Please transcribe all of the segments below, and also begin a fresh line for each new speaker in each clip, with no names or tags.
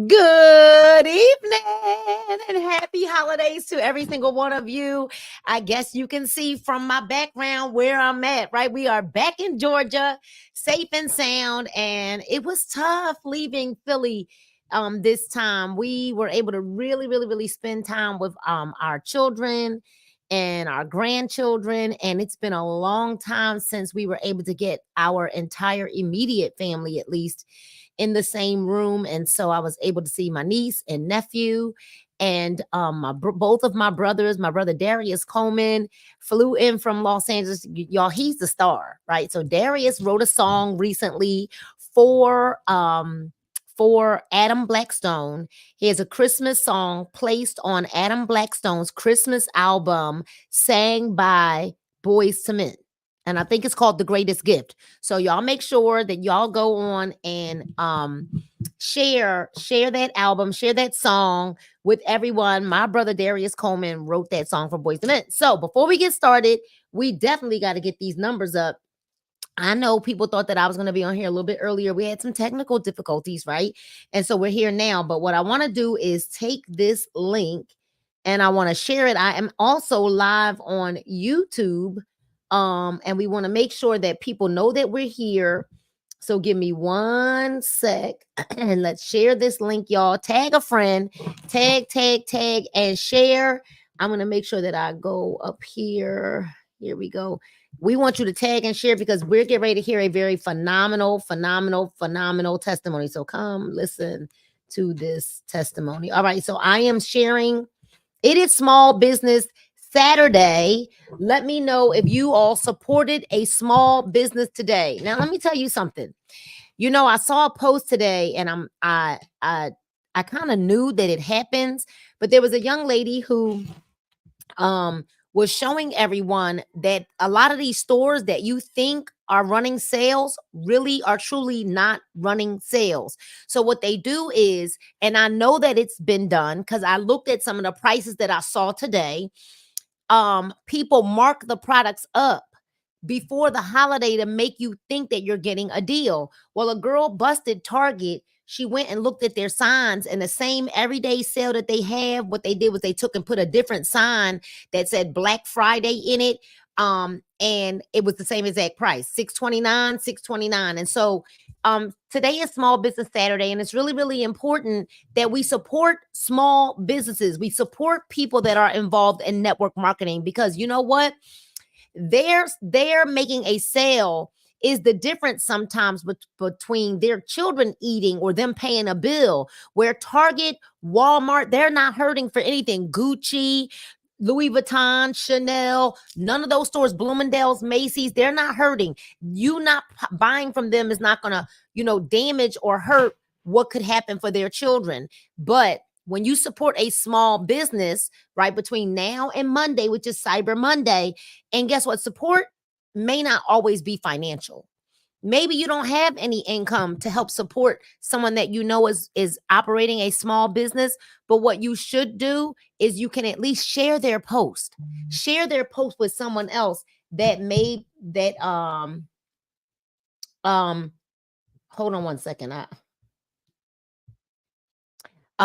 Good evening and happy holidays to every single one of you. I guess you can see from my background where I'm at, right? We are back in Georgia, safe and sound, and it was tough leaving Philly this time. We were able to really spend time with our children and our grandchildren, and it's been a long time since we were able to get our entire immediate family, at least, in the same room. And so I was able to see my niece and nephew and both of my brothers. My brother Darius Coleman flew in from Los Angeles. Y'all, he's the star, right? So Darius wrote a song recently for Adam Blackstone. He has a Christmas song placed on Adam Blackstone's Christmas album, sang by Boys to Men. And I think it's called The Greatest Gift. So y'all make sure that y'all go on and share that album, share that song with everyone. My brother Darius Coleman wrote that song for Boys to Men. So before we get started, we definitely got to get these numbers up. I know people thought that I was going to be on here a little bit earlier. We had some technical difficulties, right? And so we're here now. But what I want to do is take this link and I want to share it. I am also live on YouTube. And we want to make sure that people know that we're here. So give me 1 sec and let's share this link, y'all. Tag a friend, tag, and share. I'm going to make sure that I go up here. Here we go. We want you to tag and share because we're getting ready to hear a very phenomenal testimony. So come listen to this testimony. All right. So I am sharing. It is Small Business Saturday. Let me know if you all supported a small business today. Now, let me tell you something. You know, I saw a post today and I kind of knew that it happens, but there was a young lady who was showing everyone that a lot of these stores that you think are running sales really are truly not running sales. So what they do is, and I know that it's been done because I looked at some of the prices that I saw today. People mark the products up before the holiday to make you think that you're getting a deal. Well, a girl busted Target. She went and looked at their signs and the same everyday sale that they have. What they did was they took and put a different sign that said Black Friday in it. And it was the same exact price, $629. And so today is Small Business Saturday, and it's really important that we support small businesses. We support people that are involved in network marketing because you know what? They're making a sale is the difference sometimes between their children eating or them paying a bill, where Target, Walmart, they're not hurting for anything. Gucci, Louis Vuitton, Chanel, none of those stores, Bloomingdale's, Macy's, they're not hurting. You not buying from them is not going to, damage or hurt what could happen for their children. But when you support a small business, right, between now and Monday, which is Cyber Monday, and guess what? Support may not always be financial. Maybe you don't have any income to help support someone that you know is operating a small business. But what you should do is you can at least share their post. Share their post with someone else that hold on 1 second.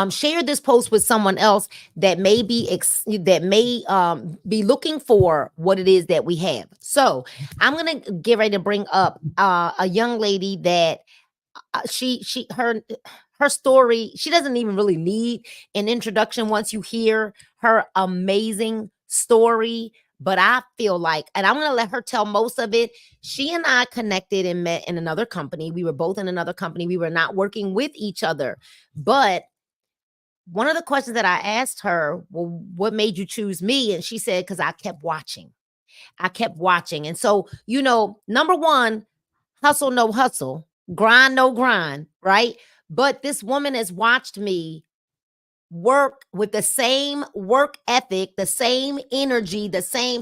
Share this post with someone else that may be be looking for what it is that we have. So I'm gonna get ready to bring up a young lady that her story. She doesn't even really need an introduction once you hear her amazing story. But I feel like, and I'm going to let her tell most of it. She and I connected and met in another company. We were both in another company. We were not working with each other, but one of the questions that I asked her, well, what made you choose me? And she said, because I kept watching. And so, number one, hustle, no hustle, grind, no grind, right? But this woman has watched me work with the same work ethic, the same energy,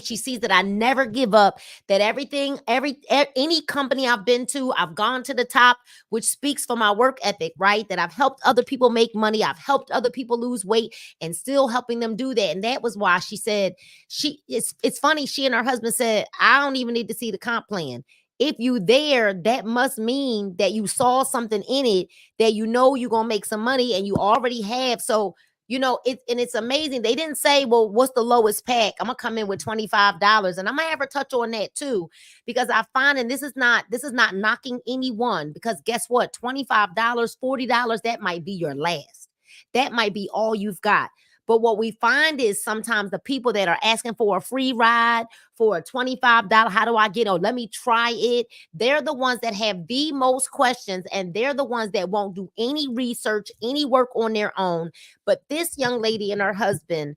she sees that I never give up, that any company I've been to, I've gone to the top, which speaks for my work ethic, right? That I've helped other people make money. I've helped other people lose weight and still helping them do that. And that was why she said, it's funny. She and her husband said, I don't even need to see the comp plan. if you there, that must mean that you saw something in it that you know you're gonna make some money and you already have. So it, and it's amazing. They didn't say, well, what's the lowest pack? I'm gonna come in with $25. And I'm gonna have her touch on that too. Because I find, and this is not knocking anyone, because guess what? $25, $40, that might be your last. That might be all you've got. But what we find is sometimes the people that are asking for a free ride for a $25, how do I get on? Let me try it. They're the ones that have the most questions, and they're the ones that won't do any research, any work on their own. But this young lady and her husband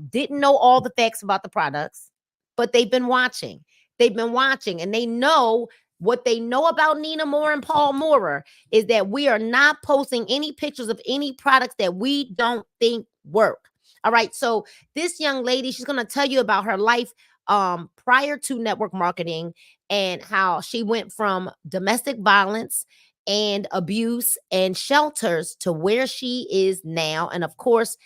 didn't know all the facts about the products, but they've been watching. They've been watching, and they know what they know about Nina Moore and Paul Moorer is that we are not posting any pictures of any products that we don't think work. All right. So this young lady, she's going to tell you about her life prior to network marketing, and how she went from domestic violence and abuse and shelters to where she is now. And of course,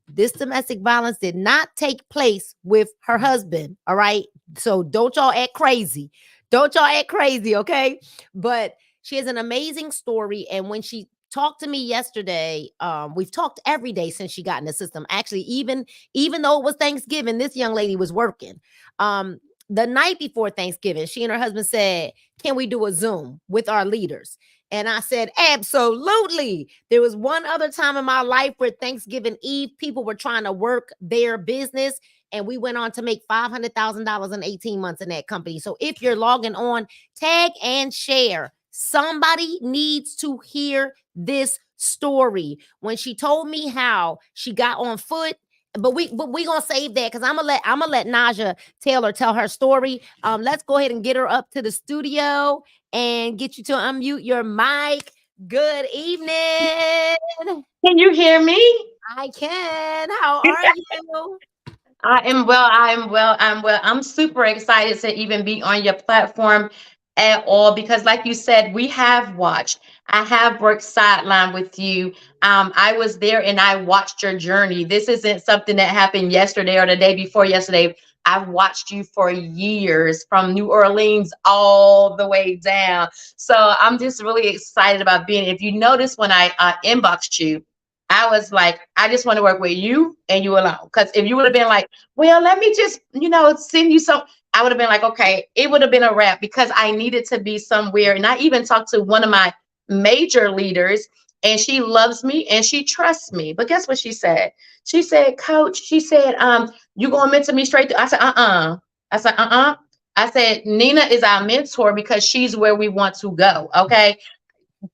this domestic violence did not take place with her husband. All right. So don't y'all act crazy. Don't y'all act crazy. Okay. But she has an amazing story. And when she talked to me yesterday, we've talked every day since she got in the system. Actually, even though it was Thanksgiving, this young lady was working. The night before Thanksgiving, she and her husband said, can we do a Zoom with our leaders? And I said, absolutely. There was one other time in my life where Thanksgiving Eve, people were trying to work their business, and we went on to make $500,000 in 18 months in that company. So if you're logging on, tag and share. Somebody needs to hear this story. When she told me how she got on foot, but we gonna save that, because I'm gonna let Najiyah Taylor tell her story. Let's go ahead and get her up to the studio and get you to unmute your mic. Good evening.
Can you hear me?
I can. How are you?
I am well. I am well. I'm well. I'm super excited to even be on your platform at all because, like you said, we have watched. I have worked sideline with you. I was there and I watched your journey. This isn't something that happened yesterday or the day before yesterday. I've watched you for years from New Orleans all the way down. So I'm just really excited about being. If you notice when I inboxed you, I was like, I just want to work with you and you alone. Because if you would have been like, well, let me just, send you some, I would have been like, okay, it would have been a wrap because I needed to be somewhere. And I even talked to one of my major leaders, and she loves me and she trusts me. But guess what she said? She said, Coach, she said, you going to mentor me straight through? I said, I said, I said, Nina is our mentor because she's where we want to go. Okay.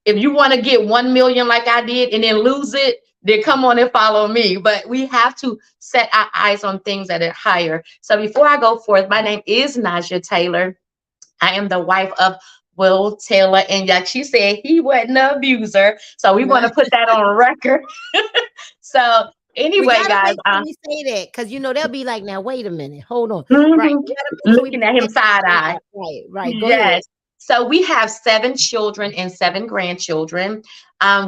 If you want to get 1 million like I did and then lose it, then come on and follow me. But we have to set our eyes on things that are higher. So before I go forth, my name is Najiyah Taylor. I am the wife of Will Taylor. And like she said, he wasn't an abuser. So we want to put that on record. So
We
anyway,
gotta
guys,
make sure we say that, because they'll be like, now wait a minute, hold on. Right.
mhm,
We gotta make sure we
looking
put
at him
that
side eye.
disclaimer. Right, right. Go ahead.
Yes. So we have 7 children and 7 grandchildren.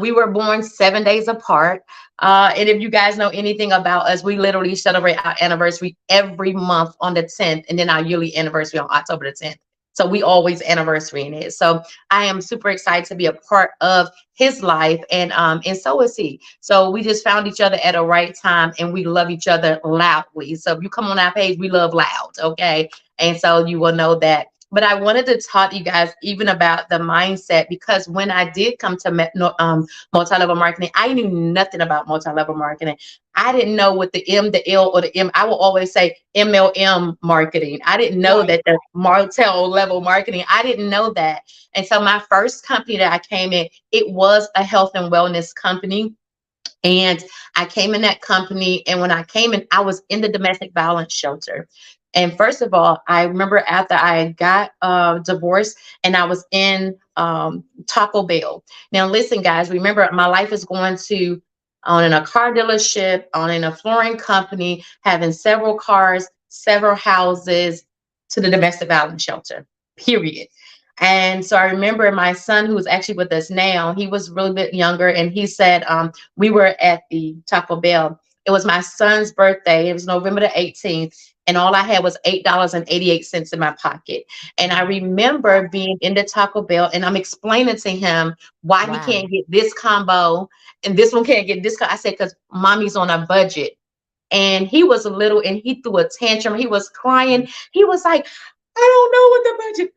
We were born 7 days apart. And if you guys know anything about us, we literally celebrate our anniversary every month on the 10th, and then our yearly anniversary on October the 10th. So we always anniversary in it. So I am super excited to be a part of his life, and so is he. So we just found each other at a right time, and we love each other loudly. So if you come on our page, we love loud, okay? And so you will know that. But I wanted to talk to you guys even about the mindset, because when I did come to multi-level marketing, I knew nothing about multi-level marketing. I didn't know what the M, the L, or the M. I will always say MLM marketing. I didn't know
Right.
that the multi-level marketing. I didn't know that. And so my first company that I came in, it was a health and wellness company. And I came in that company, and when I came in, I was in the domestic violence shelter. And first of all, I remember after I got divorced, and I was in Taco Bell. Now, listen, guys, remember my life is going to owning a car dealership, owning a flooring company, having several cars, several houses, to the domestic violence shelter, period. And so I remember my son, who's actually with us now, he was really bit younger, and he said, we were at the Taco Bell. It was my son's birthday. It was November the 18th. and all I had was $8.88 in my pocket. And I remember being in the Taco Bell, and I'm explaining to him why he
Wow.
can't get this combo and this one can't get this. I said, because mommy's on a budget. And he was little and he threw a tantrum. He was crying. He was like, I don't know what the budget.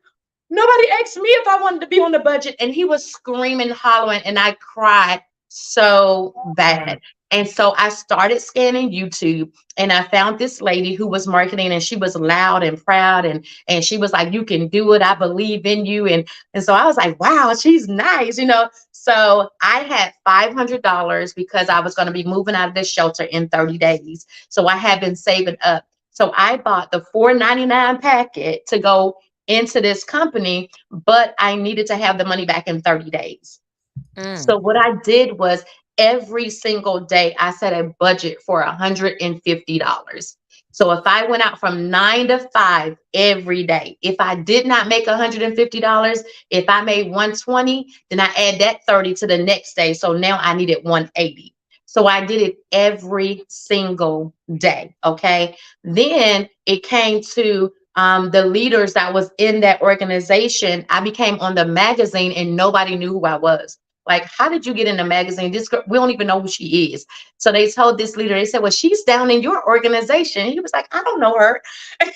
Nobody asked me if I wanted to be on the budget. And he was screaming, hollering, and I cried so bad. And so I started scanning YouTube, and I found this lady who was marketing, and she was loud and proud, and she was like, you can do it. I believe in you. And so I was like, wow, she's nice, you know. So I had $500 because I was going to be moving out of this shelter in 30 days. So I had been saving up. So I bought the $4.99 packet to go into this company, but I needed to have the money back in 30 days.
Mm.
So what I did was every single day I set a budget for $150. So if I went out from 9 to 5 every day, if I did not make $150, if I made 120, then I add that 30 to the next day. So now I needed 180. So I did it every single day. Okay. Then it came to the leaders that was in that organization. I became on the magazine and nobody knew who I was. Like, how did you get in the magazine? This girl, we don't even know who she is. So they told this leader, they said, well, she's down in your organization. And he was like, I don't know her. And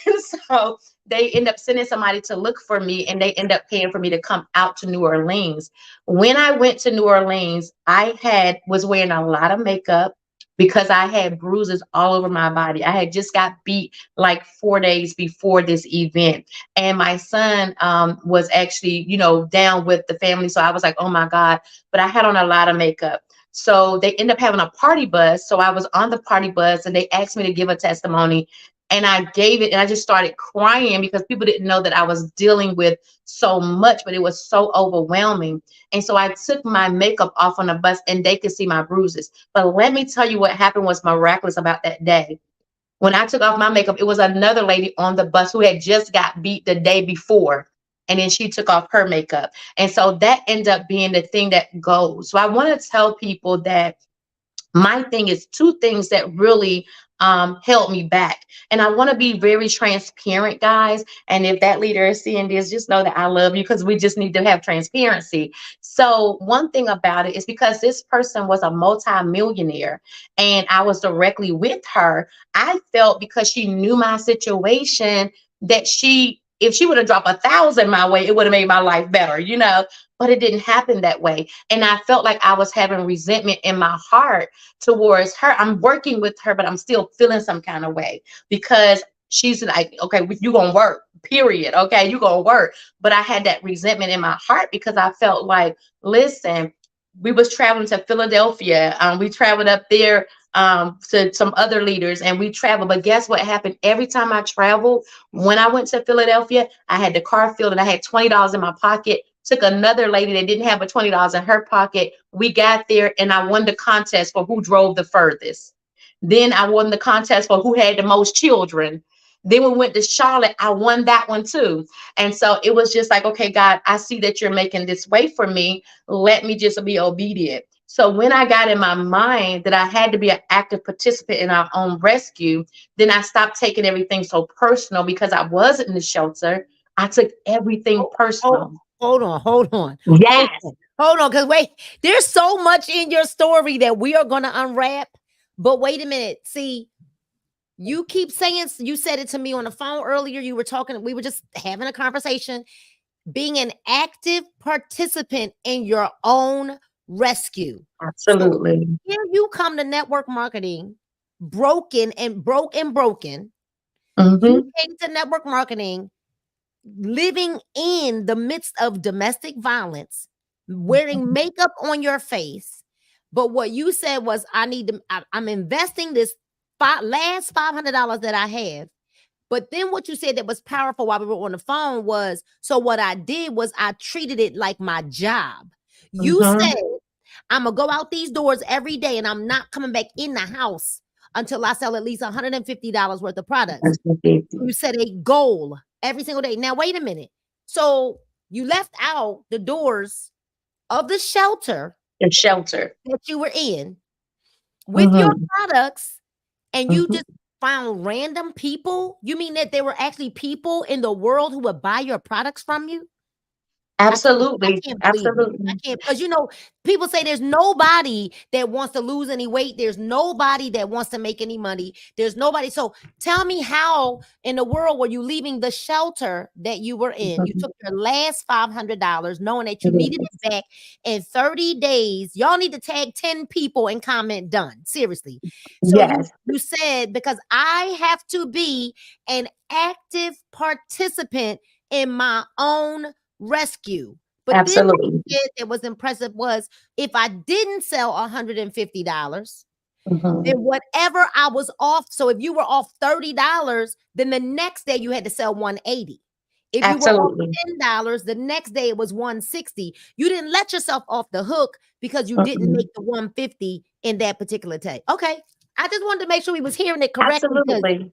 so they end up sending somebody to look for me, and they end up paying for me to come out to New Orleans. When I went to New Orleans, was wearing a lot of makeup because I had bruises all over my body. I had just got beat like 4 days before this event. And my son was actually, down with the family. So I was like, oh my God. But I had on a lot of makeup. So they ended up having a party bus. So I was on the party bus and they asked me to give a testimony. And I gave it, and I just started crying because people didn't know that I was dealing with so much, but it was so overwhelming. And so I took my makeup off on the bus and they could see my bruises. But let me tell you what happened was miraculous about that day. When I took off my makeup, it was another lady on the bus who had just got beat the day before. And then she took off her makeup. And so that ended up being the thing that goes. So I want to tell people that my thing is two things that really held me back. And I want to be very transparent, guys. And if that leader is seeing this, just know that I love you because we just need to have transparency. So one thing about it is because this person was a multi-millionaire and I was directly with her, I felt because she knew my situation that if she would have dropped 1,000 my way, it would have made my life better, but it didn't happen that way. And I felt like I was having resentment in my heart towards her. I'm working with her, but I'm still feeling some kind of way because she's like, okay, you're going to work, period. Okay, you're going to work. But I had that resentment in my heart because I felt like, listen, we was traveling to Philadelphia. We traveled up there to some other leaders and we traveled. But guess what happened? Every time I traveled, when I went to Philadelphia, I had the car filled and I had $20 in my pocket. Took another lady that didn't have a $20 in her pocket. We got there and I won the contest for who drove the furthest. Then I won the contest for who had the most children. Then we went to Charlotte. I won that one too. And so it was just like, okay, God, I see that you're making this way for me. Let me just be obedient. So when I got in my mind that I had to be an active participant in our own rescue, then I stopped taking everything so personal because I wasn't in the shelter. I took everything
Oh, oh,
personal.
hold on, hold on,
Yes.
hold on. Because wait, there's so much in your story that we are going to unwrap. But wait a minute. See, you keep saying, you said it to me on the phone earlier. You were talking, we were just having a conversation, being an active participant in your own rescue. So
Absolutely.
here you come to network marketing, broken and broken. You
Mm-hmm.
came to network marketing living in the midst of domestic violence, wearing makeup on your face. But what you said was, I'm investing this last $500 that I have. But then what you said that was powerful while we were on the phone was, so what I did was I treated it like my job. You
Mm-hmm.
said, I'm going to go out these doors every day and I'm not coming back in the house until I sell at least $150 worth of products. You set a goal every single day. Now, wait a minute. So you left out the doors of the shelter
The shelter.
that you were in with your
Mm-hmm.
products, and you
Mm-hmm.
just found random people? You mean that there were actually people in the world who would buy your products from you? I
Absolutely.
can't believe it. I
Absolutely.
can't because people say there's nobody that wants to lose any weight. There's nobody that wants to make any money. There's nobody. So tell me how in the world were you leaving the shelter that you were in? You
Mhm.
took your last $500, knowing that you needed
Yes.
it back in 30 days. Y'all need to tag 10 people and comment done. Seriously. So
Yes.
you said because I have to be an active participant in my own rescue. But then what
Absolutely.
you did that was impressive was if I didn't sell $150, then
Mhm.
whatever I was off. So if you were off $30, then the next day you had to sell 180. If you were off
Absolutely.
$10, the next day it was 160. You didn't let yourself off the hook because you didn't
Mhm.
make the 150 in that particular day. Okay. I just wanted to make sure we was hearing it correctly because
Absolutely.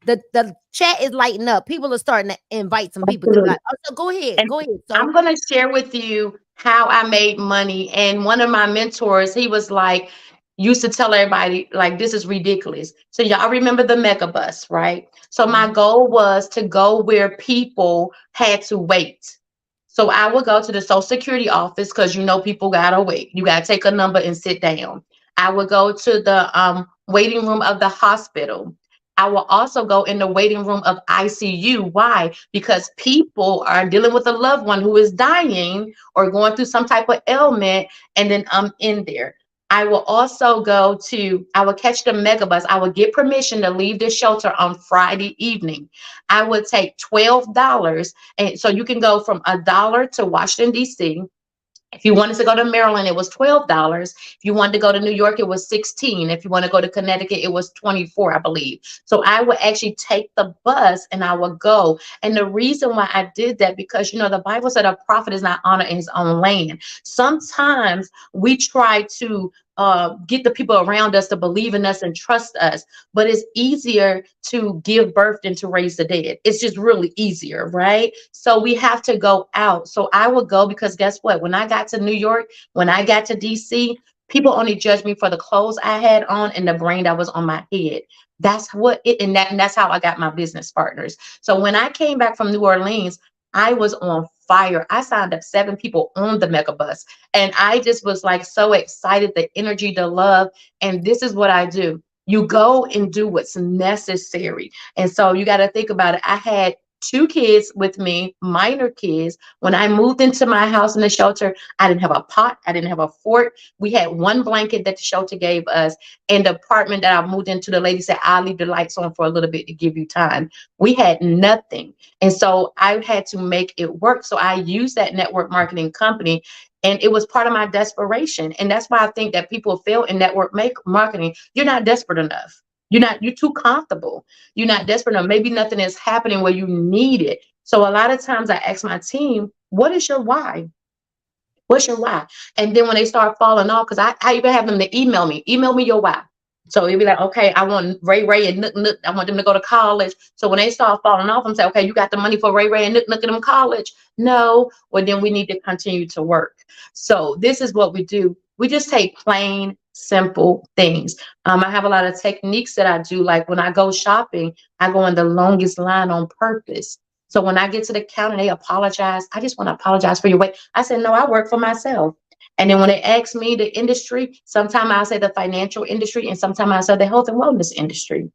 the chat is lighting up. People are starting to invite some people to
Absolutely.
God. Oh, so go ahead.
And
Go ahead. So
I'm going to share with you how I made money. And one of my mentors, he was like, used to tell everybody, like, this is ridiculous. So, y'all remember the mega bus, right? So, my
mhm.
goal was to go where people had to wait. So, I would go to the Social Security office because people got to wait. You got to take a number and sit down. I would go to the waiting room of the hospital. I will also go in the waiting room of ICU. Why? Because people are dealing with a loved one who is dying or going through some type of ailment, and then I'm in there. I will catch the megabus. I would get permission to leave the shelter on Friday evening. I would take $12. And so you can go from $1 to Washington, D.C. If you wanted to go to Maryland, it was $12. If you wanted to go to New York, it was 16. If you want to go to Connecticut, it was 24, I believe. So I would actually take the bus and I would go. And the reason why I did that, because the Bible said a prophet is not honored in his own land. Sometimes we try to get the people around us to believe in us and trust us, but it's easier to give birth than to raise the dead. It's just really easier, right? So we have to go out. So I would go because guess what? When I got to New York, when I got to DC, people only judged me for the clothes I had on and the brain that was on my head. And that's how I got my business partners. So when I came back from New Orleans, I was on fire. I signed up 7 people on the mega bus, and I just was like so excited, the energy, the love. And this is what I do. You go and do what's necessary. And so you got to think about it. I had 2 kids with me, minor kids. When I moved into my house in the shelter, I didn't have a pot, I didn't have a fork. We had 1 blanket that the shelter gave us. And the apartment that I moved into, the lady said, I'll leave the lights on for a little bit to give you time. We had nothing. And so I had to make it work. So I used that network marketing company. And it was part of my desperation. And that's why I think that people fail in marketing. You're not desperate enough. You're too comfortable. You're not desperate enough. Maybe nothing is happening where you need it. So a lot of times I ask my team, what is your why? What's your why? And then when they start falling off, because I even have them to email me your why. So you'll be like, okay, I want Ray and Nook Nook. I want them to go to college. So when they start falling off, I'm saying, okay, you got the money for Ray and Nook Nook in them college? No. Well, then we need to continue to work. So this is what we do. We just take plain, simple things. I have a lot of techniques that I do. Like when I go shopping, I go in the longest line on purpose. So when I get to the counter, they apologize. I just want to apologize for your wait. I said, no, I work for myself. And then when they ask me the industry, sometimes I'll say the financial industry and sometimes I'll say the health and wellness industry.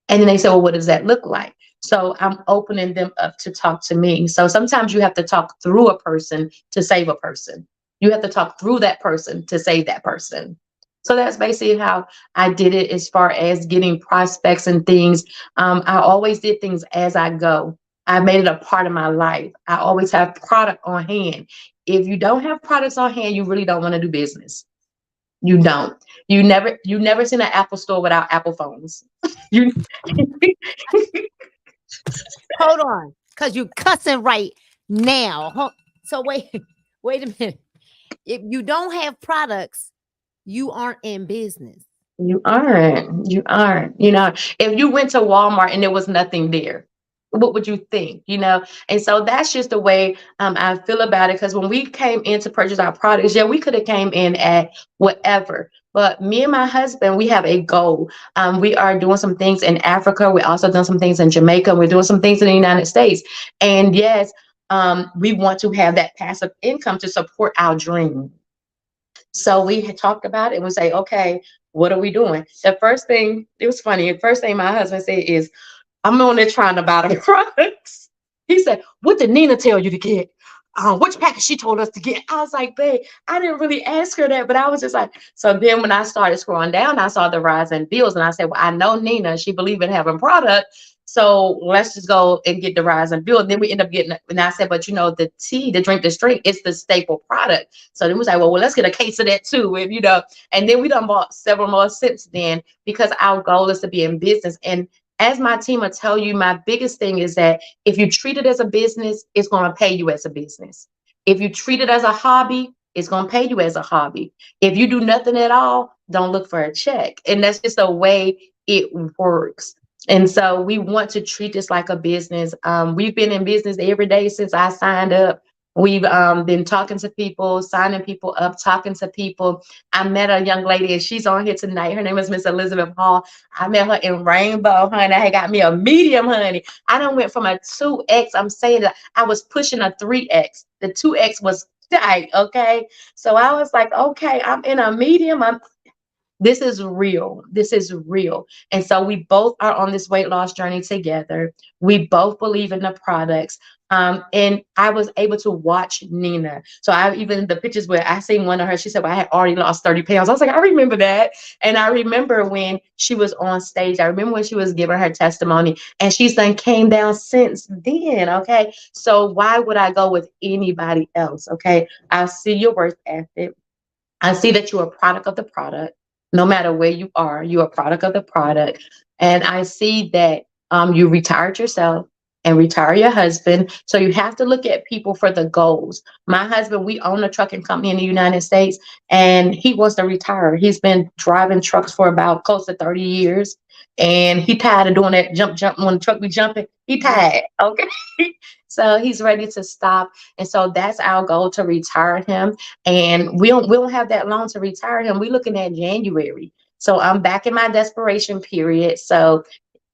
And then they say, well, what does that look like? So I'm opening them up to talk to me. So sometimes you have to talk through a person to save a person. You have to talk through that person to save that person. So that's basically how I did it as far as getting prospects and things. I always did things as I go. I made it a part of my life. I always have product on hand. If you don't have products on hand, you really don't want to do business. You don't. You never seen an Apple store without Apple phones. You
Hold on, cause you cussing right now. So wait, wait a minute. If you don't have products, you aren't in business.
you aren't. You aren't. If you went to Walmart and there was nothing there, what would you think, And so that's just the way I feel about it. Because when we came in to purchase our products, yeah, we could have came in at whatever. But me and my husband, we have a goal. We are doing some things in Africa. We're also doing some things in Jamaica. We're doing some things in the United States. And yes, we want to have that passive income to support our dream. So we had talked about it and we say, okay, what are we doing? The first thing, it was funny. The first thing my husband said is, I'm on there trying to buy the products. He said, what did Nina tell you to get? Which package she told us to get? I was like, babe, I didn't really ask her that, but I was just like, so then when I started scrolling down, I saw the rise in bills and I said, well, I know Nina, she believed in having product. So let's just go and get the rise in bill. And then we end up getting, and I said, but the tea, the drink, the straight, it's the staple product. So then we was like, well, let's get a case of that too. And then we done bought several more since then because our goal is to be in business. And as my team will tell you, my biggest thing is that if you treat it as a business, it's going to pay you as a business. If you treat it as a hobby, it's going to pay you as a hobby. If you do nothing at all, don't look for a check. And that's just the way it works. And so we want to treat this like a business. We've been in business every day since I signed up. We've been talking to people, signing people up, talking to people. I met a young lady and she's on here tonight. Her name is Miss Elizabeth Hall. I met her in Rainbow, honey. I got me a medium, honey. I done went from a 2X. I'm saying that I was pushing a 3X. The 2X was tight, okay? So I was like, okay, I'm in a medium. This is real. This is real. And so we both are on this weight loss journey together. We both believe in the products. And I was able to watch Nina. So I even the pictures where I seen one of her, she said, well, I had already lost 30 pounds. I was like, I remember that. And I remember when she was on stage. I remember when she was giving her testimony and she's done came down since then. Okay. So why would I go with anybody else? Okay. I see your work ethic. I see that you're a product of the product. No matter where you are, you're a product of the product. And I see that you retired yourself and retire your husband. So you have to look at people for the goals. My husband, we own a trucking company in the United States, and he wants to retire. He's been driving trucks for about close to 30 years. And he tired of doing that jump when the truck be jumping. He tired. Okay. So he's ready to stop. And so that's our goal, to retire him. And we don't have that long to retire him. We're looking at January. So I'm back in my desperation period. So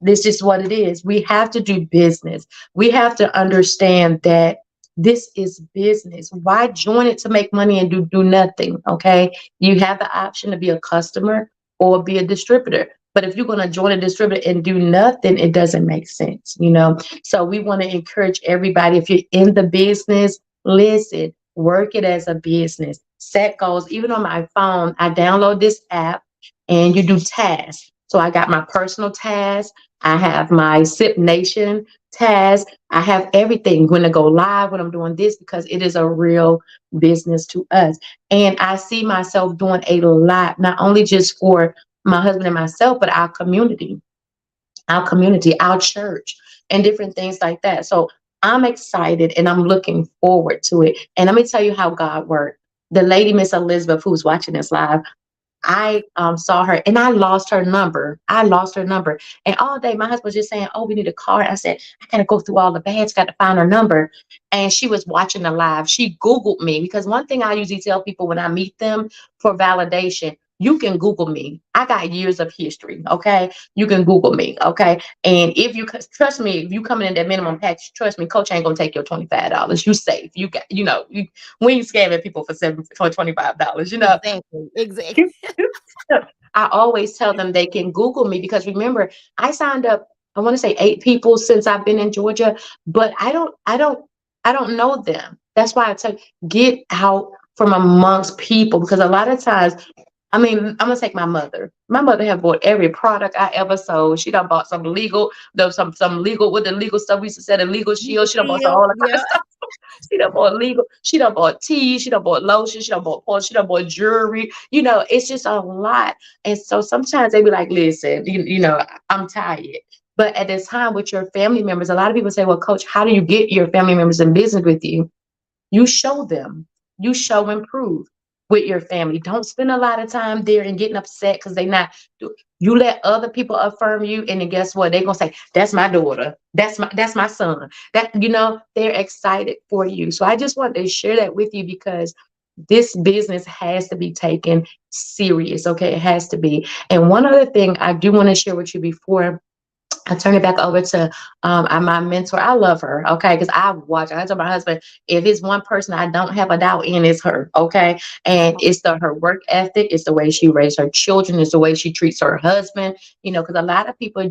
this is what it is. We have to do business. We have to understand that this is business. Why join it to make money and do nothing? Okay. You have the option to be a customer or be a distributor. But if you're going to join a distributor and do nothing, it doesn't make sense. So we want to encourage everybody, if you're in the business, listen, work it as a business, set goals. Even on my phone, I download this app and you do tasks. So I got my personal tasks. I have my SIP Nation task. I have everything when I go live, when I'm doing this, because it is a real business to us. And I see myself doing a lot, not only just for my husband and myself, but our church, and different things like that. So I'm excited and I'm looking forward to it. And let me tell you how God worked. The lady, Miss Elizabeth, who's watching this live, I saw her and I lost her number. And all day my husband was just saying, oh, we need a car. I said, I got to go through all the bags, got to find her number. And she was watching the live. She Googled me, because one thing I usually tell people when I meet them for validation, you can Google me. I got years of history. Okay. You can Google me. Okay. And if you trust me, if you coming in that minimum package, trust me, coach ain't going to take your $25. You safe. You got, we ain't scamming people for $25,
Exactly.
I always tell them they can Google me, because remember, I signed up, I want to say 8 people since I've been in Georgia, but I don't know them. That's why I tell you, get out from amongst people, because a lot of times, I mean, I'm gonna take my mother. My mother have bought every product I ever sold. She done bought some legal, some legal with the legal stuff. We used to say the legal shield. She done bought all the kind of
Yeah.
stuff. She done bought legal. She done bought tea. She done bought lotion. She done bought porn. She done bought jewelry. It's just a lot. And so sometimes they be like, listen, I'm tired. But at this time with your family members, a lot of people say, well, coach, how do you get your family members in business with you? You show them. You show and prove with your family. Don't spend a lot of time there and getting upset because they not do. You let other people affirm you, and then guess what? They're gonna say, "That's my daughter. That's my son." That they're excited for you. So I just wanted to share that with you because this business has to be taken serious. Okay, it has to be. And one other thing I do want to share with you before I turn it back over to my mentor. I love her, okay, because I watch. I told my husband, if it's one person I don't have a doubt in, it's her, okay, and it's her work ethic, it's the way she raised her children, it's the way she treats her husband. Because a lot of people,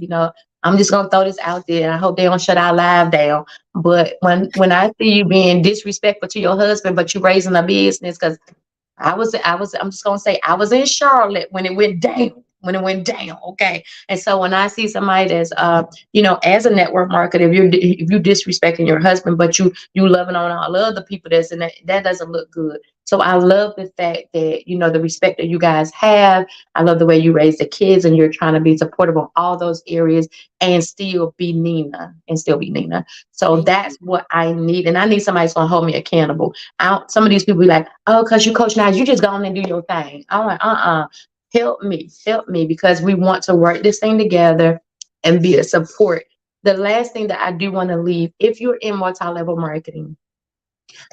I'm just gonna throw this out there, and I hope they don't shut our live down. But when I see you being disrespectful to your husband, but you raising a business, because I'm just gonna say I was in Charlotte when it went down. When it went down, okay. And so when I see somebody that's, as a network marketer, if you disrespecting your husband, but you loving on all the other people that's in that doesn't look good. So I love the fact that the respect that you guys have. I love the way you raise the kids, and you're trying to be supportive of all those areas, and still be Nina. So
Thank
that's
you.
what I need, and I need somebody who's gonna hold me accountable. Some of these people be like, "Oh, because you coach now, you just go on and do your thing." I'm like, help me, because we want to work this thing together and be a support. The last thing that I do want to leave, if you're in multi-level marketing,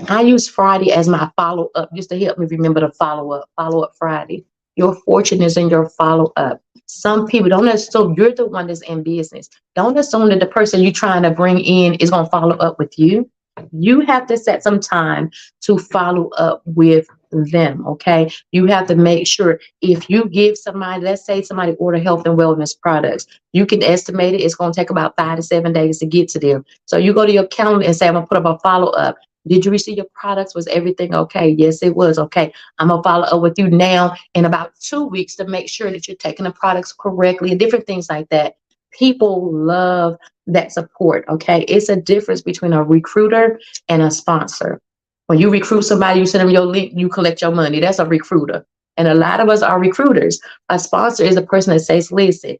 I use Friday as my follow up, just to help me remember to follow up Friday. Your fortune is in your follow up. Some people don't assume you're the one that's in business. Don't assume that the person you're trying to bring in is going to follow up with you. You have to set some time to follow up with them. Okay. You have to make sure, if you give somebody, let's say somebody order health and wellness products, you can estimate it. It's going to take about 5 to 7 days to get to them. So you go to your calendar and say, I'm going to put up a follow up. Did you receive your products? Was everything okay? Yes, it was. Okay. I'm going to follow up with you now in about 2 weeks to make sure that you're taking the products correctly and different things like that. People love that support. Okay. It's a difference between a recruiter and a sponsor. When you recruit somebody, you send them your link, you collect your money. That's a recruiter. And a lot of us are recruiters. A sponsor is a person that says, listen,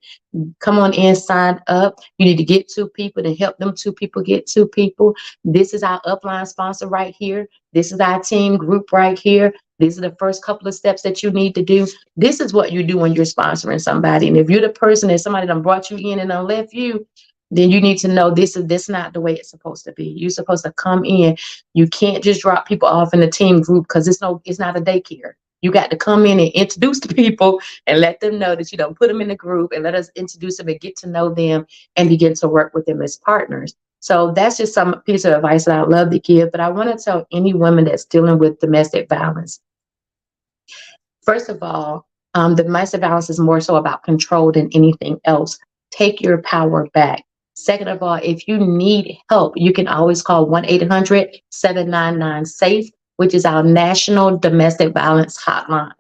come on in, sign up. You need to get 2 people to help them 2 people get 2 people. This is our upline sponsor right here. This is our team group right here. These are the first couple of steps that you need to do. This is what you do when you're sponsoring somebody. And if you're the person that somebody done brought you in and done left you, then you need to know this not the way it's supposed to be. You're supposed to come in. You can't just drop people off in the team group, because it's not a daycare. You got to come in and introduce the people and let them know that you don't put them in the group, and let us introduce them and get to know them and begin to work with them as partners. So that's just some piece of advice that I love to give. But I want to tell any woman that's dealing with domestic violence. First of all, the domestic violence is more so about control than anything else. Take your power back. Second of all, if you need help, you can always call 1-800-799-SAFE, which is our national domestic violence hotline.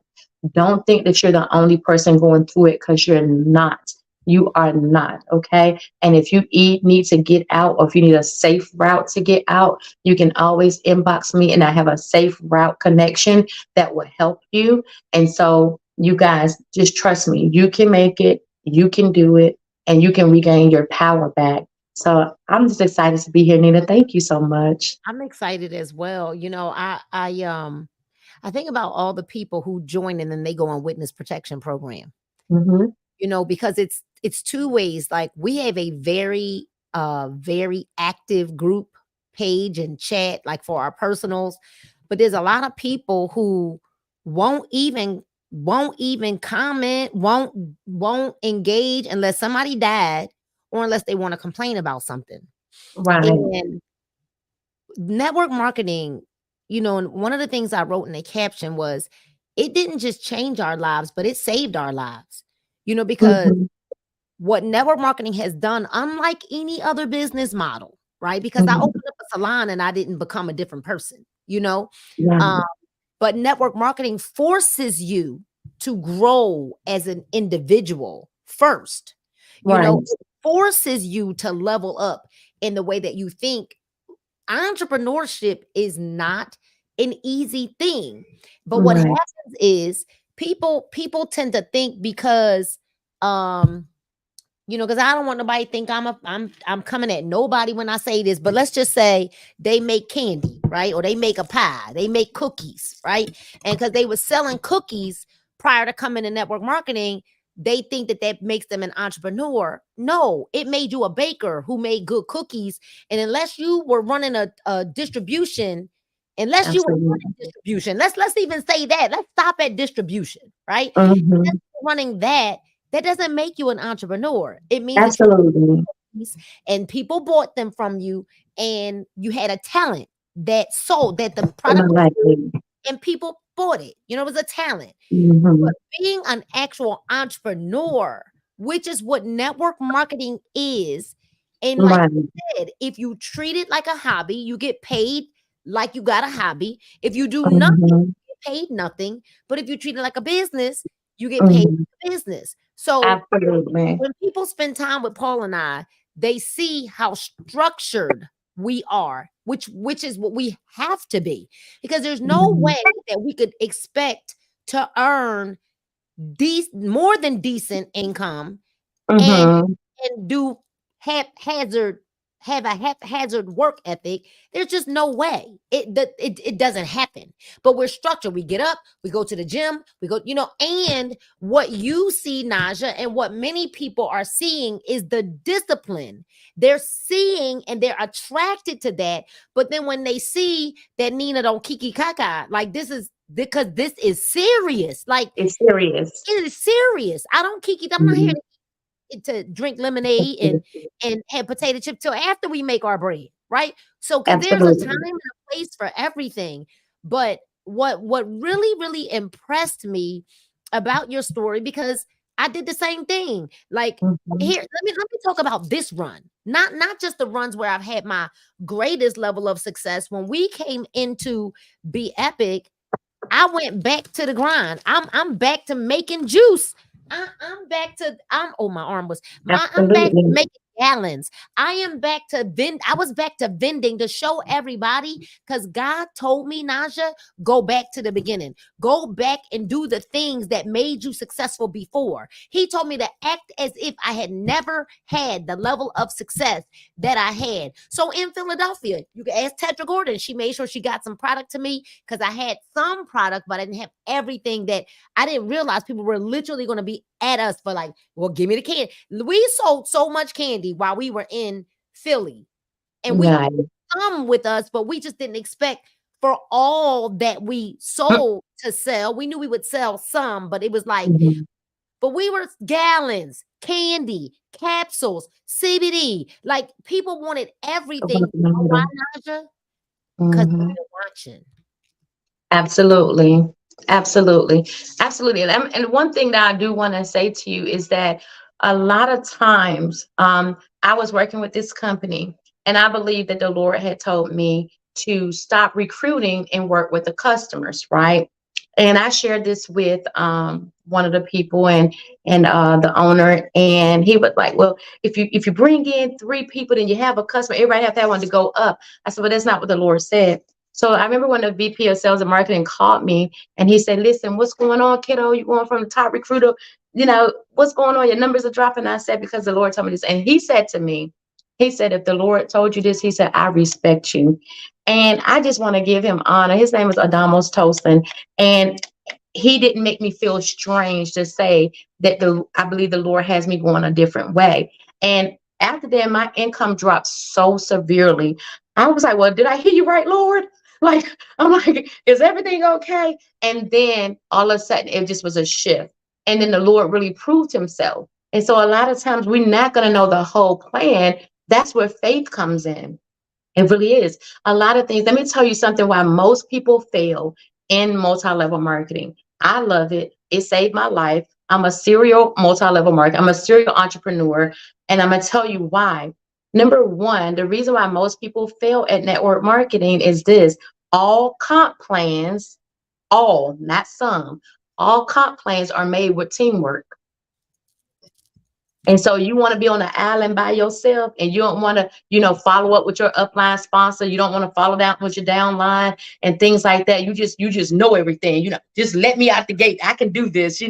Don't think that you're the only person going through it, because you're not. You are not, okay? And if you need to get out, or if you need a safe route to get out, you can always inbox me, and I have a safe route connection that will help you. And so you guys, just trust me. You can make it, you can do it, and you can regain your power back. So I'm just excited to be here, Nina. Thank you so much.
I'm excited as well. I think about all the people who join and then they go on witness protection program.
Hmm.
Because it's two ways. Like, we have a very active group page and chat, like for our personals, but there's a lot of people who won't even comment, won't engage unless somebody died, or unless they want to complain about something.
Right.
And network marketing, and one of the things I wrote in the caption was, it didn't just change our lives, but it saved our lives. Because
Hmm.
what network marketing has done, unlike any other business model, right? Because I
Hmm.
opened up a salon and I didn't become a different person. Um,
Right.
but network marketing forces you to grow as an individual first.
Right.
It forces you to level up in the way that you think. Entrepreneurship is not an easy thing. But what
Right.
happens is, people tend to think, because because I don't want nobody to think I'm coming at nobody when I say this, but let's just say they make candy, right? Or they make a pie, they make cookies, right? And because they were selling cookies prior to coming to network marketing, they think that that makes them an entrepreneur. No, it made you a baker who made good cookies. And unless you were running a distribution, unless you were running
Absolutely.
distribution, let's even say that. Let's stop at distribution, right?
Hmm.
Running that, that doesn't make you an entrepreneur. It means that you
Absolutely.
and people bought them from you, and you had a talent that sold, that the product was good
Exactly.
and people bought it. You know, it was a talent.
Hmm.
But being an actual entrepreneur, which is what network marketing is, and like
Right.
you said, if you treat it like a hobby, you get paid like you got a hobby. If you do nothing,
Hmm.
you get paid nothing. But if you treat it like a business, you get paid
Hmm.
like a business. So
Absolutely.
when people spend time with Paul and I, they see how structured we are, which is what we have to be, because there's no
Hmm.
way that we could expect to earn more than decent income and
Hmm.
do haphazard have a haphazard work ethic. There's just no way it doesn't happen. But we're structured. We get up, we go to the gym, we go, and what you see, Naja, and what many people are seeing is the discipline. They're seeing and they're attracted to that. But then when they see that Nina don't kiki kaka, like this is because this is serious. Like
It's serious.
it is serious. I don't kiki. I'm not here
Mhm.
to drink lemonade and have potato chip till after we make our bread, right? So because there's a time
Absolutely.
and a place for everything. But what really impressed me about your story, because I did the same thing. Like
Mhm.
here, let me talk about this run. Not just the runs where I've had my greatest level of success. When we came into Be Epic, I went back to the grind. I'm back to making juice. I'm back to my arm was I'm back to
Absolutely.
making gallons. I am back to vend. I was back to vending to show everybody, because God told me, Naja, go back to the beginning. Go back and do the things that made you successful before. He told me to act as if I had never had the level of success that I had. So in Philadelphia, you can ask Tetra Gordon. She made sure she got some product to me because I had some product, but I didn't have everything. That I didn't realize people were literally going to be at us for like, well, give me the candy. We sold so much candy while we were in Philly, and we
Right.
come with us, but we just didn't expect for all that we sold to sell. We knew we would sell some, but it was like,
Mhm.
but we were gallons, candy, capsules, CBD. Like people wanted everything.
About
You know why,
the
Naja? Because
Mhm.
they're watching.
Absolutely. Absolutely. Absolutely. And one thing that I do want to say to you is that a lot of times I was working with this company, and I believe that the Lord had told me to stop recruiting and work with the customers, right? And I shared this with one of the people, and the owner, and he was like, well, if you bring in three people, then you have a customer, everybody have that one to go up. I said, well, that's not what the Lord said. So I remember when the VP of sales and marketing called me, and he said, listen, what's going on, kiddo? You going from the top recruiter, what's going on? Your numbers are dropping. I said, because the Lord told me this. And he said to me, he said, if the Lord told you this, he said, I respect you. And I just want to give him honor. His name is Adamos Tosin. And he didn't make me feel strange to say that I believe the Lord has me going a different way. And after that, my income dropped so severely. I was like, well, did I hear you right, Lord? Like, I'm like, is everything okay? And then all of a sudden, it just was a shift. And then the Lord really proved himself. And so a lot of times we're not going to know the whole plan. That's where faith comes in. It really is. A lot of things. Let me tell you something why most people fail in multi-level marketing. I love it. It saved my life. I'm a serial multi-level marketer. I'm a serial entrepreneur. And I'm going to tell you why. Number one, the reason why most people fail at network marketing is this: all comp plans, all, not some, all comp plans are made with teamwork. And so you want to be on the island by yourself, and you don't want to, follow up with your upline sponsor. You don't want to follow down with your downline and things like that. You just know everything. Just let me out the gate. I can do this.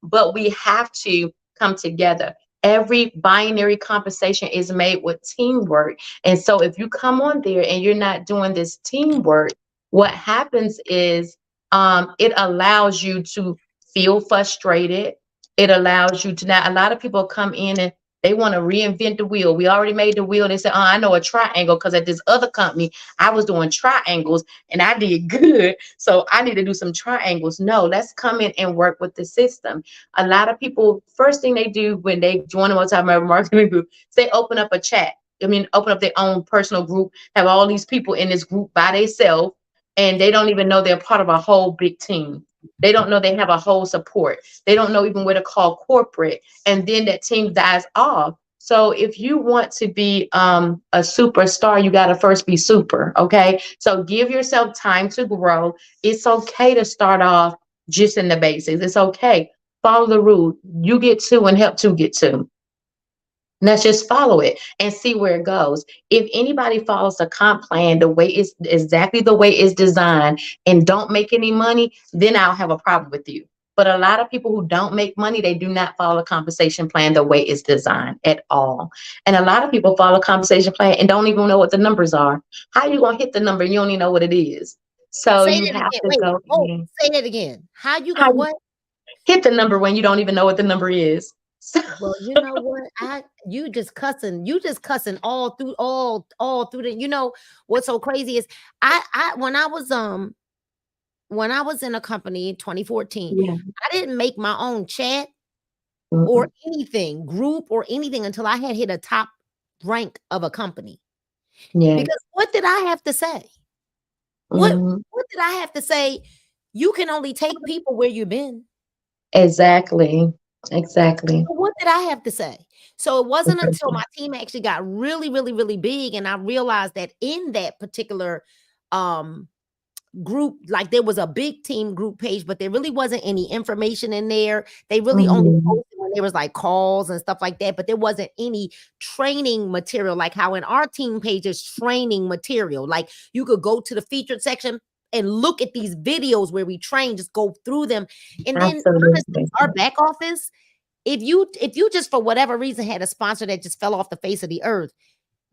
But we have to come together. Every binary conversation is made with teamwork. And so if you come on there and you're not doing this teamwork, what happens is it allows you to feel frustrated. It allows you to now. A lot of people come in and they want to reinvent the wheel. We already made the wheel. They say, "Oh, I know a triangle because at this other company, I was doing triangles and I did good. So I need to do some triangles." No, let's come in and work with the system. A lot of people, first thing they do when they join a multi-marketing group, is they open up a chat. I mean, open up their own personal group, have all these people in this group by themselves, and they don't even know they're part of a whole big team. They don't know they have a whole support. They don't know even what to call corporate. And then that team dies off. So if you want to be a superstar, you got to first be super. Okay. So give yourself time to grow. It's okay to start off just in the basics. It's okay. Follow the rule. You get two and help two get two. Let's just follow it and see where it goes. If anybody follows the comp plan the way it's exactly the way it's designed and don't make any money, then I'll have a problem with you. But a lot of people who don't make money, they do not follow the compensation plan the way it's designed at all. And a lot of people follow a compensation plan and don't even know what the numbers are. How are you gonna hit the number and you don't even know what it is? So
Say
you
that
have
again.
to
Wait.
go
Oh,
in.
say that again. How you
How
gonna
you
what?
hit the number when you don't even know what the number is. So,
Well, you know what? You just cussing all through the what's so crazy is I when I was in a company in 2014,
yeah.
I didn't make my own chat or
Mm-mm.
anything, group or anything until I had hit a top rank of a company. Because
Yes.
what did I have to say? What
Mhm.
what did I have to say? You can only take people where you've been.
Exactly. Exactly.
So what did I have to say? So it wasn't until my team actually got really, really, really big and I realized that in that particular um group, like there was a big team group page, but there really wasn't any information in there. They really only
Mhm.
posted when there was like calls and stuff like that, but there wasn't any training material like how in our team page is training material. Like you could go to the featured section and look at these videos where we train, just go through them. And then honestly,
Absolutely.
our back office, if you just for whatever reason had a sponsor that just fell off the face of the earth,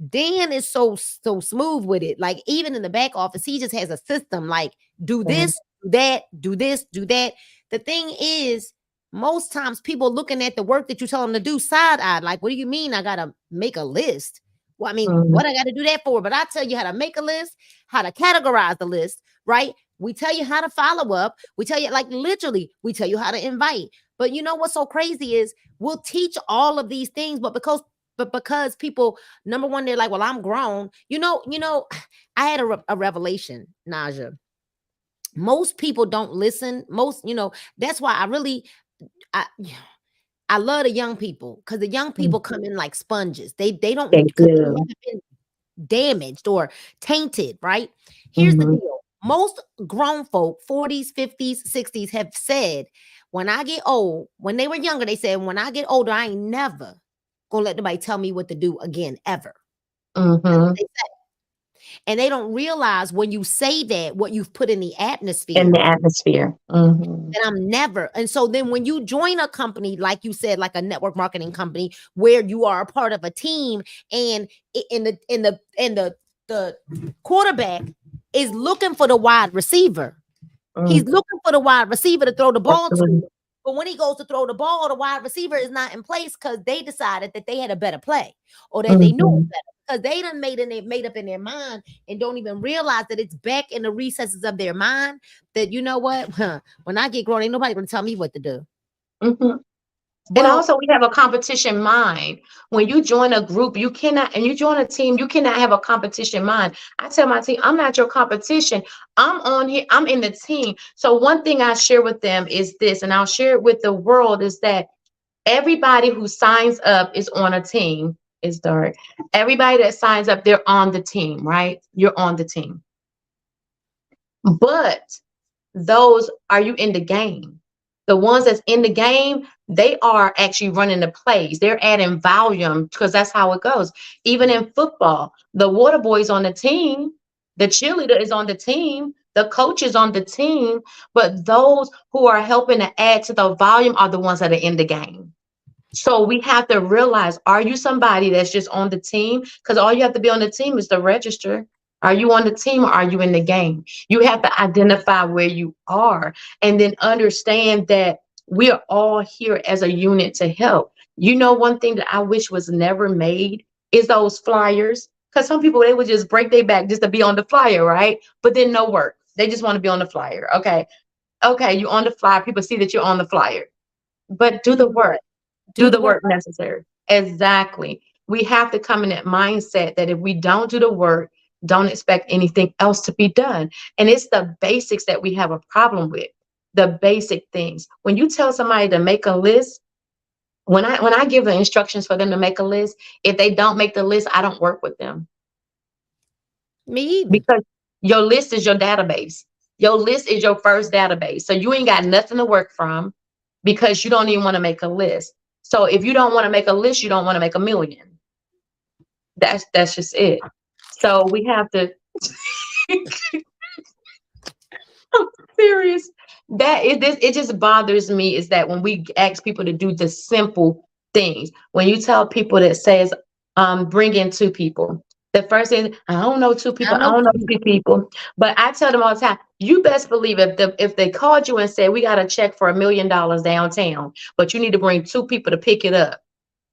Dan is so smooth with it. Like even in the back office, he just has a system like do
Yeah.
this, do that, do this, do that. The thing is, most times people looking at the work that you tell them to do side-eyed, like, what do you mean I gotta make a list? Well, I mean,
Mhm.
what I gotta do that for? But I tell you how to make a list, how to categorize the list, right? We tell you how to follow up. We tell you, like literally, we tell you how to invite. But you know what's so crazy is we'll teach all of these things, but because people, number one, they're like, well, I'm grown. I had a revelation, Naja. Most people don't listen. That's why I I love the young people because the young
Mm.
people come in like sponges. They don't
They
because they
do.
haven't been damaged or tainted, right? Here's the
Mhm.
deal. Most grown folk, 40s, 50s, 60s, have said, when I get old, when they were younger, they said, when I get older, I ain't never gonna let nobody tell me what to do again, ever. That's what
Mhm.
they say. And they don't realize when you say that, what you've put in the
In
atmosphere.
the atmosphere. Mhm.
And I'm never. And so then when you join a company, like you said, like a network marketing company, where you are a part of a team, and the quarterback is looking for the wide receiver. He's
Mm.
looking for the wide receiver to throw the ball
Absolutely.
to. But when he goes to throw the ball, the wide receiver is not in place because they decided that they had a better play or that they knew it
Mhm.
better. Because they done made up in their mind and don't even realize that it's back in the recesses of their mind that you know what? Huh, when I get grown, ain't nobody gonna tell me what to do.
Mhm. And
Well,
also, we have a competition mind. When you join a group, you cannot, and you join a team, you cannot have a competition mind. I tell my team, I'm not your competition. I'm on here, I'm in the team. So, one thing I share with them is this, and I'll share it with the world is that everybody who signs up is on a team. It's dark. Everybody that signs up, they're on the team, right? You're on the team. But those are you in the game? The ones that's in the game, they are actually running the plays. They're adding volume because that's how it goes. Even in football, the water boy's on the team, the cheerleader is on the team, the coach is on the team, but those who are helping to add to the volume are the ones that are in the game. So we have to realize, are you somebody that's just on the team? Because all you have to be on the team is to register. Are you on the team or are you in the game? You have to identify where you are and then understand that we're all here as a unit to help. You know, one thing that I wish was never made is those flyers. Because some people, they would just break their back just to be on the flyer, right? But then no work. They just want to be on the flyer. Okay. Okay, you're on the flyer. People see that you're on the flyer. But do
Do the
the
what?
work.
Do
Do
the
the
work.
work necessary. Exactly. We have to come in that mindset that if we don't do the work, don't expect anything else to be done. And it's the basics that we have a problem with. The basic things. When you tell somebody to make a list, when I give the instructions for them to make a list, if they don't make the list, I don't work with them
Me either.
because your list is your database. Your list is your first database. So you ain't got nothing to work from because you don't even want to make a list. So if you don't want to make a list, you don't want to make a million. That's just it. So we have to I'm serious. That it this it just bothers me is that when we ask people to do the simple things, when you tell people that says bring in two people, the first thing I don't know two
I
people, I
know
don't know
two
two
people.
people, but I tell them all the time, you best believe if they called you and said we got a check for $1 million downtown, but you need to bring two people to pick it up.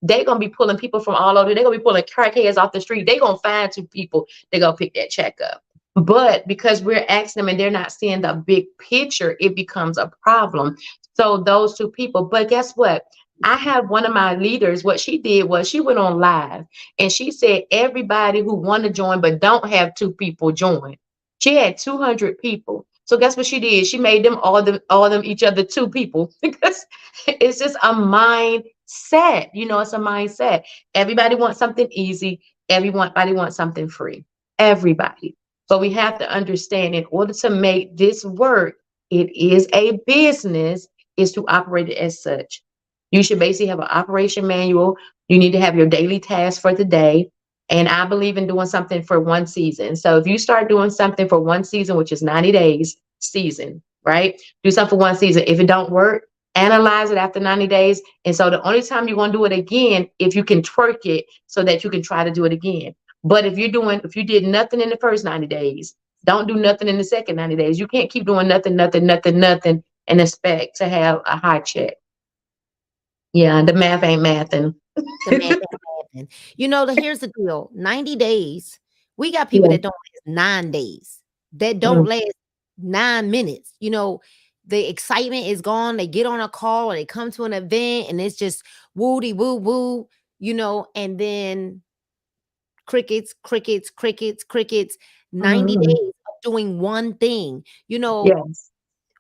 They're gonna be pulling people from all over. They're gonna be pulling crackheads off the street. They're gonna find two people. They're gonna pick that check up. But because we're asking them and they're not seeing the big picture, it becomes a problem. So those two people. But guess what? I have one of my leaders. What she did was she went on live and she said everybody who want to join but don't have two people join. She had 200 people. So guess what she did? She made them all them each other two people because it's just a mindset. You know, it's a mindset. Everybody wants something easy. Everybody wants something free. Everybody. But we have to understand in order to make this work, it is a business, is to operate it as such. You should basically have an operation manual. You need to have your daily tasks for the day. And I believe in doing something for one season. So if you start doing something for one season, which is 90 days season, right? Do something for one season. If it don't work, analyze it after 90 days. And so the only time you're going to do it again, if you can twerk it so that you can try to do it again. But if you did nothing in the first 90 days, don't do nothing in the second 90 days. You can't keep doing nothing, nothing, nothing, nothing and expect to have a high check. Yeah, the math ain't mathing.
The math ain't happening. Here's the deal. 90 days. We got people
Yeah.
that don't last 9 days, that don't
Mm,
last 9 minutes. The excitement is gone. They get on a call or they come to an event and it's just woody woo woo, and then crickets, crickets, crickets, crickets. 90
mm,
days of doing one thing.
yes.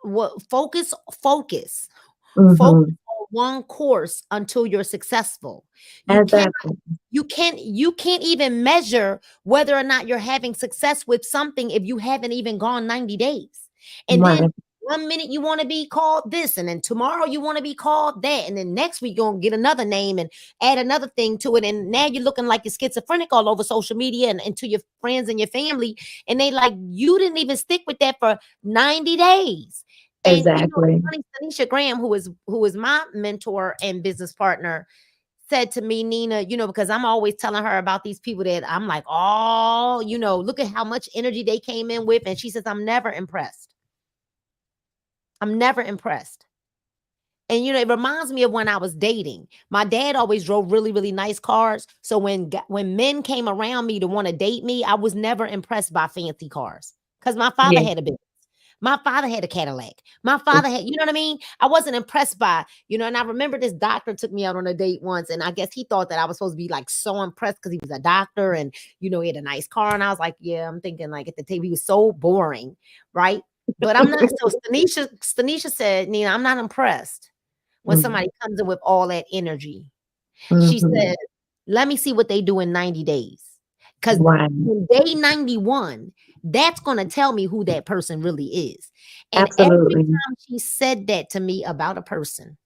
What focus. Focus
Mm-hmm.
on one course until you're successful. You can't
Exactly.
you can't even measure whether or not you're having success with something if you haven't even gone 90 days. And then
Right.
one minute you want to be called this, and then tomorrow you want to be called that, and then next week you're gonna get another name and add another thing to it. And now you're looking like you're schizophrenic all over social media and to your friends and your family. And they like, you didn't even stick with that for 90 days. And it's
Exactly.
funny, Tanisha Graham, who is my mentor and business partner, said to me, Nina, because I'm always telling her about these people that I'm like, oh, look at how much energy they came in with. And she says, I'm never impressed. I'm never impressed. And it reminds me of when I was dating. My dad always drove really, really nice cars. So when men came around me to want to date me, I was never impressed by fancy cars because my father
Yeah.
had a big. My father had a Cadillac. My father had, you know what I mean? I wasn't impressed by, and I remember this doctor took me out on a date once, and I guess he thought that I was supposed to be like so impressed because he was a doctor and, he had a nice car. And I was like, yeah, I'm thinking like at the table, he was so boring, right? But I'm not. So Stanisha said, Nina, I'm not impressed when
Mm-hmm.
somebody comes in with all that energy. She
Mm-hmm.
said, let me see what they do in 90 days. Because
Right.
when day 91, that's going to tell me who that person really is. And every
Absolutely.
time she said that to me about a person,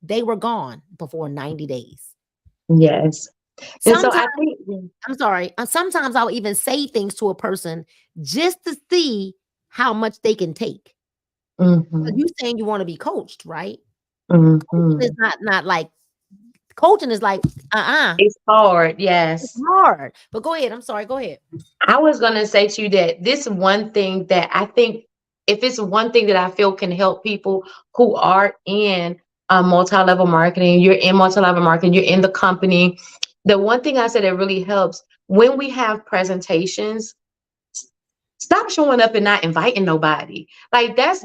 they were gone before 90 days.
Yes. And so
Sometimes,
I think
I'm sorry, sometimes I'll even say things to a person just to see how much they can take.
mm-hmm.
You saying you want to be coached, right? Coaching is
Mm-hmm.
not like coaching is like,
It's hard.
it's
Yes.
hard. But go ahead. I'm sorry. Go ahead.
I was going to say to you that this one thing that I think, if it's one thing that I feel can help people who are in multi-level marketing, you're in multi-level marketing, you're in the company. The one thing I said that really helps when we have presentations, stop showing up and not inviting nobody. Like that's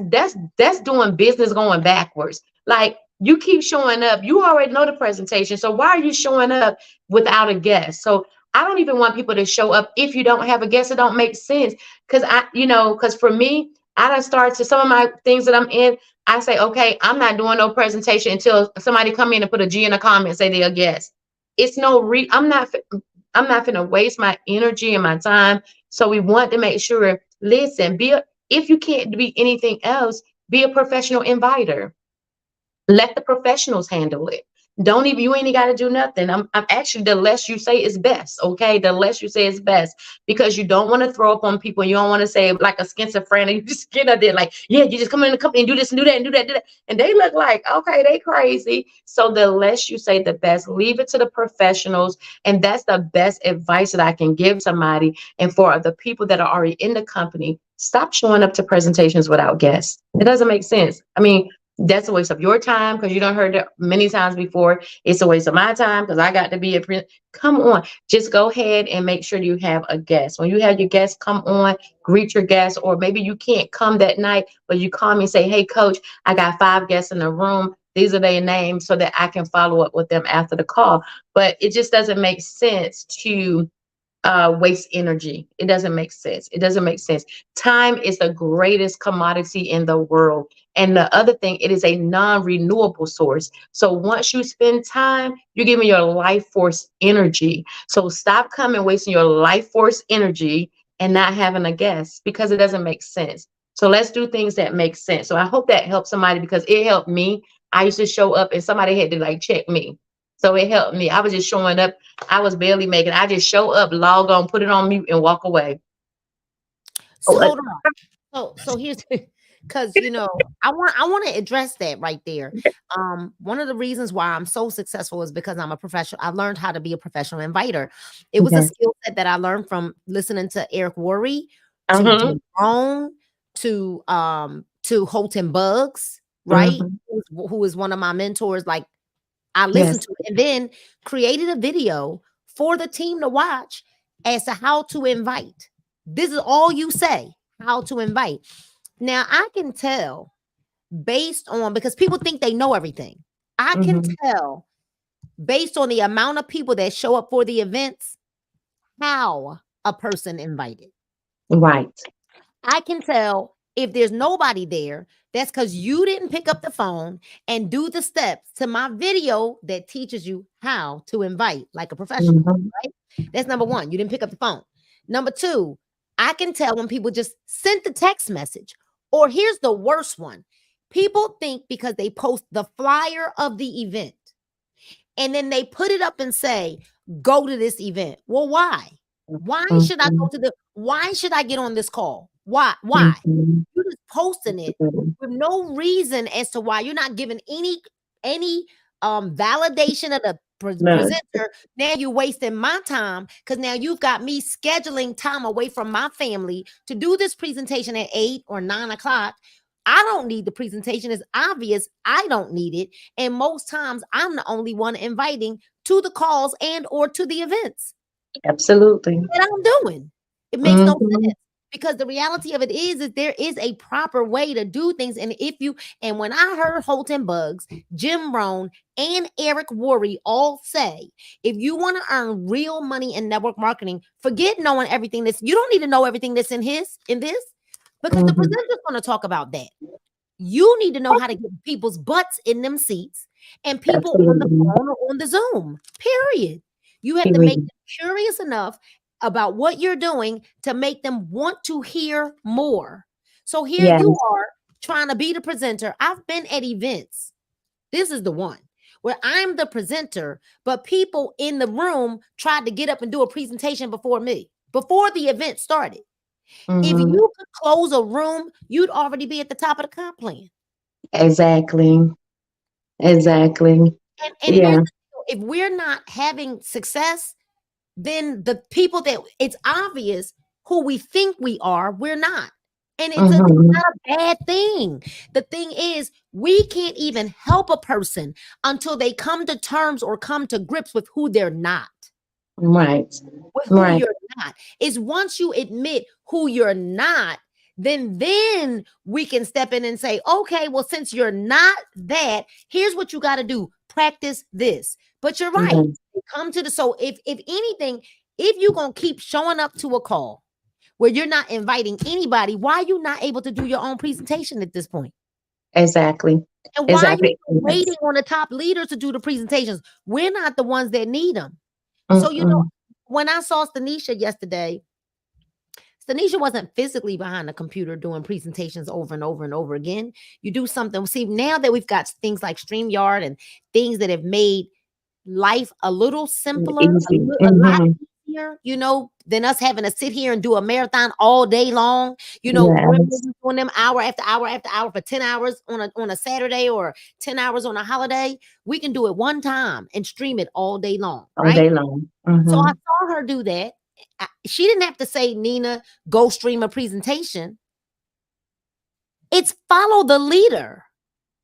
doing business going backwards. Like you keep showing up, you already know the presentation, so why are you showing up without a guest? So I don't even want people to show up if you don't have a guest. It don't make sense. Because because for me, I done started to some of my things that I'm in. I say, okay, I'm not doing no presentation until somebody come in and put a G in a comment and say they're a guest. It's no I'm not gonna waste my energy and my time. So we want to make sure, listen, if you can't be anything else, be a professional inviter. Let the professionals handle it. Don't even, you ain't got to do nothing. I'm actually, the less you say is best. Okay. The less you say is best, because you don't want to throw up on people. You don't want to say like a schizophrenic, you just get up there like, yeah, you just come in the company and do this and do that and do that, do that. And they look like, okay, they crazy. So the less you say, the best. Leave it to the professionals. And that's the best advice that I can give somebody. And for the people that are already in the company, stop showing up to presentations without guests. It doesn't make sense. I mean, that's a waste of your time, because you don't heard it many times before. It's a waste of my time because I got to be come on, just go ahead and make sure you have a guest. When you have your guests, come on, greet your guests. Or maybe you can't come that night, but you call me and say, hey coach, I got 5 guests in the room, these are their names, so that I can follow up with them after the call. But it just doesn't make sense to waste energy. It doesn't make sense. It doesn't make sense. Time is the greatest commodity in the world. And the other thing, it is a non-renewable source. So once you spend time, you're giving your life force energy. So stop coming wasting your life force energy and not having a guest, because it doesn't make sense. So let's do things that make sense. So I hope that helps somebody, because it helped me. I used to show up and somebody had to like check me. So it helped me. I was just showing up. I was barely making. I just show up, log on, put it on mute, and walk away.
So hold on. So here's because I want to address that right there. One of the reasons why I'm so successful is because I'm a professional. I learned how to be a professional inviter. It was a
Okay.
skill set that I learned from listening to Eric Worre, to
Uh-huh.
Jim Rohn, to Holton Buggs, right?
Uh-huh.
Who is one of my mentors. Like, I
Yes.
listened to it and then created a video for the team to watch as to how to invite. This is all you say, how to invite. Now I can tell based on, because people think they know everything. I can
Mm-hmm.
tell based on the amount of people that show up for the events, how a person invited.
Right.
I can tell if there's nobody there, that's because you didn't pick up the phone and do the steps to my video that teaches you how to invite like a professional,
Mm-hmm.
right? That's number one. You didn't pick up the phone. Number two, I can tell when people just sent the text message. Or here's the worst one. People think because they post the flyer of the event and then they put it up and say, go to this event. Well, why?
Mm-hmm.
Why should I get on this call? Why? Why?
Mm-hmm.
You're just posting it with no reason as to why. You're not giving any validation of the
No.
presenter. Now you're wasting my time, because now you've got me scheduling time away from my family to do this presentation at 8 or 9 o'clock. I don't need the presentation. It's obvious I don't need it. And most times I'm the only one inviting to the calls and or to the events
Absolutely.
that I'm doing. It makes no
Mm-hmm.
sense, because the reality of it is there is a proper way to do things. And when I heard Holton Buggs, Jim Rohn, and Eric Worre all say, if you want to earn real money in network marketing, forget knowing everything you don't need to know everything that's in this, because the
Mm-hmm.
presenter's going to talk about that. You need to know how to get people's butts in them seats and people on the
Absolutely.
phone or on the Zoom, period. You have to make
Period.
them curious enough about what you're doing to make them want to hear more. So here you
Yes.
are trying to be the presenter. I've been at events. This is the one where I'm the presenter, but people in the room tried to get up and do a presentation before me, before the event started. If
Mm-hmm.
you could close a room, you'd already be at the top of the comp plan.
Exactly. Exactly.
And here's
Yeah.
the deal. If we're not having success, then the people that it's obvious who we think we are, we're not. And it's
Mhm.
not a bad thing. The thing is, we can't even help a person until they come to terms or come to grips with who they're not,
Right.
with who
Right.
you're not. Is once you admit who you're not, then we can step in and say, okay, well, since you're not that, here's what you got to do. Practice this. But you're right.
Mhm.
Come to the so if anything, if you're gonna keep showing up to a call where you're not inviting anybody, why are you not able to do your own presentation at this point?
Exactly.
And why are you
Exactly.
waiting
Yes.
on the top leaders to do the presentations? We're not the ones that need them. So,
Mm-mm.
when I saw Stanisha yesterday, Stanisha wasn't physically behind the computer doing presentations over and over and over again. You do something. See, now that we've got things like StreamYard and things that have made life a little simpler,
Easy.
a lot
Hmm.
easier, than us having to sit here and do a marathon all day long. Remember
Yes.
we doing them hour after hour after hour for 10 hours on a Saturday or 10 hours on a holiday. We can do it one time and stream it all day long,
All
right?
day long.
So I
Hmm.
saw her do that. She didn't have to say, Nina, go stream a presentation. It's follow the leader.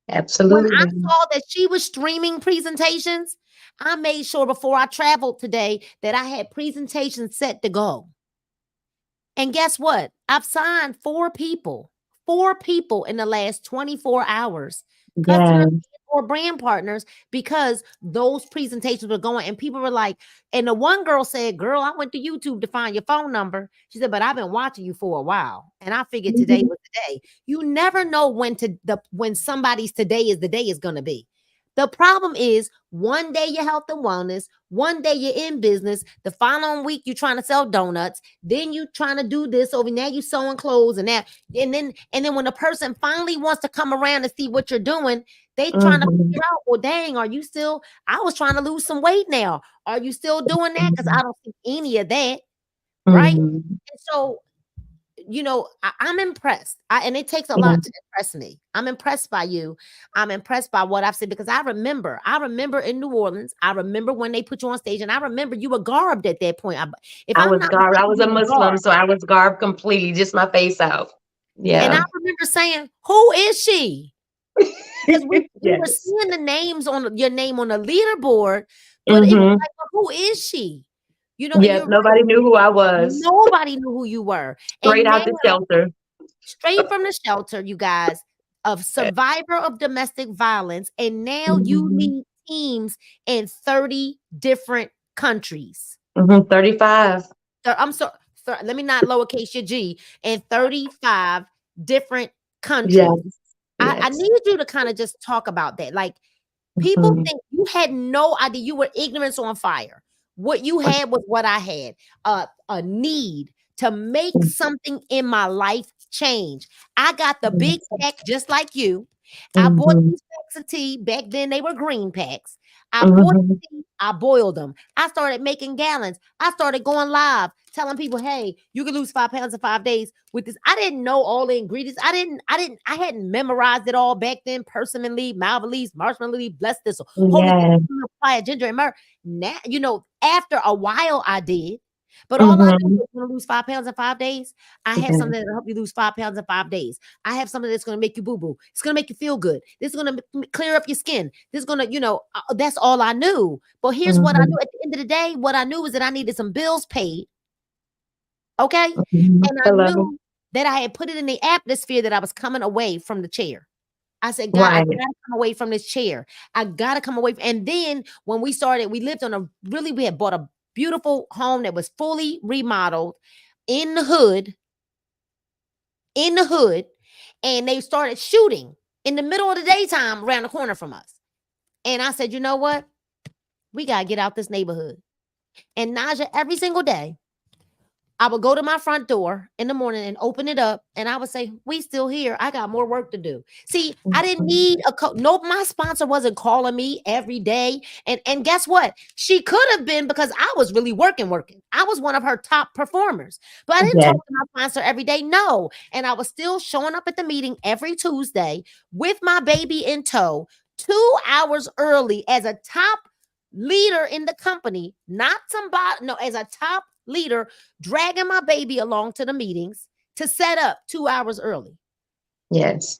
When I
Absolutely.
saw that she was streaming presentations, I made sure before I traveled today that I had presentations set to go. And guess what? I've signed four people in the last 24 hours, customers
Yes.
or brand partners, because those presentations were going. And people were like, and the one girl said, girl, I went to YouTube to find your phone number. She said, but I've been watching you for a while. And I figured today
Mhm.
was the day. You never know when somebody's today is the day is gonna be. The problem is one day you're health and wellness, one day you're in business, the following week you're trying to sell donuts, then you trying to do this over now you sewing clothes and that, and then when the person finally wants to come around and see what you're doing, they trying to
Mhm.
figure out, well, dang, are you still? I was trying to lose some weight now. Are you still doing that? Because I
Mhm.
don't see any of that, right?
Mhm.
And so I'm impressed. And it takes a
Yeah.
lot to impress me. I'm impressed by you. I'm impressed by what I've seen because I remember in New Orleans. I remember when they put you on stage, and I remember you were garbed at that point. If
I
I'm
was
not
garbed. I
mistaken,
was a
you were
Muslim,
garbed.
so I was garbed completely, just my face out.
And I
Yeah.
remember saying, "Who is she?" Because we were
Yes.
seeing the names on your name on the leaderboard, but it was
Hmm.
like, well, who is she? And
Yep.
you're right.
Nobody knew who I was.
Nobody knew who you were.
Straight
And now,
out the shelter.
straight from the shelter, you guys, of survivor of domestic violence, and now you
Hmm.
lead teams in 30 different countries.
35.
I'm sorry, let me not lowercase your G, in 35 different countries.
Yes.
I
Yes.
need you to kind of just talk about that. Like, people
Hmm.
think you had no idea. You were ignorance on fire. What you had was what I had, a need to make something in my life change. I got the big pack just like you. I bought
Hmm.
these packs of tea. Back then they were green packs. I bought
Hmm.
the tea, I boiled them. I started making gallons. I started going live, telling people, hey, you can lose 5 pounds in 5 days with this. I didn't know all the ingredients. I hadn't memorized it all back then. Persimmon leaf, malva leaves, marshmallow leaf, blessed thistle, holy
Yes.
fire, ginger, and myrrh. Now, after a while I did. But all I knew
Hmm.
was going to lose 5 pounds in 5 days. I have
Yes.
something that'll help you lose 5 pounds in 5 days. I have something that's going to make you boo boo. It's going to make you feel good. This is going to clear up your skin. This is going to, that's all I knew. But here's what I
Hmm.
knew at the end of the day. What I knew was that I needed some bills paid. Okay.
Hmm.
And I
Hello.
knew that I had put it in the atmosphere that I was coming away from the chair. I said, God, I
Right.
gotta come away from this chair. I gotta come away. And then when we started, we had bought a beautiful home that was fully remodeled in the hood, in the hood, and they started shooting in the middle of the daytime around the corner from us. And I said, you know what? We gotta get out this neighborhood. And Naja, every single day, I would go to my front door in the morning and open it up, and I would say, "We still here. I got more work to do." See, I didn't
Mhm.
need no. My sponsor wasn't calling me every day, and guess what? She could have been because I was really working. I was one of her top performers, but I didn't talk
Yes.
to my sponsor every day. No, and I was still showing up at the meeting every Tuesday with my baby in tow, 2 hours early as a top leader in the company, not somebody. No, as a top leader dragging my baby along to the meetings, to set up 2 hours early.
Yes.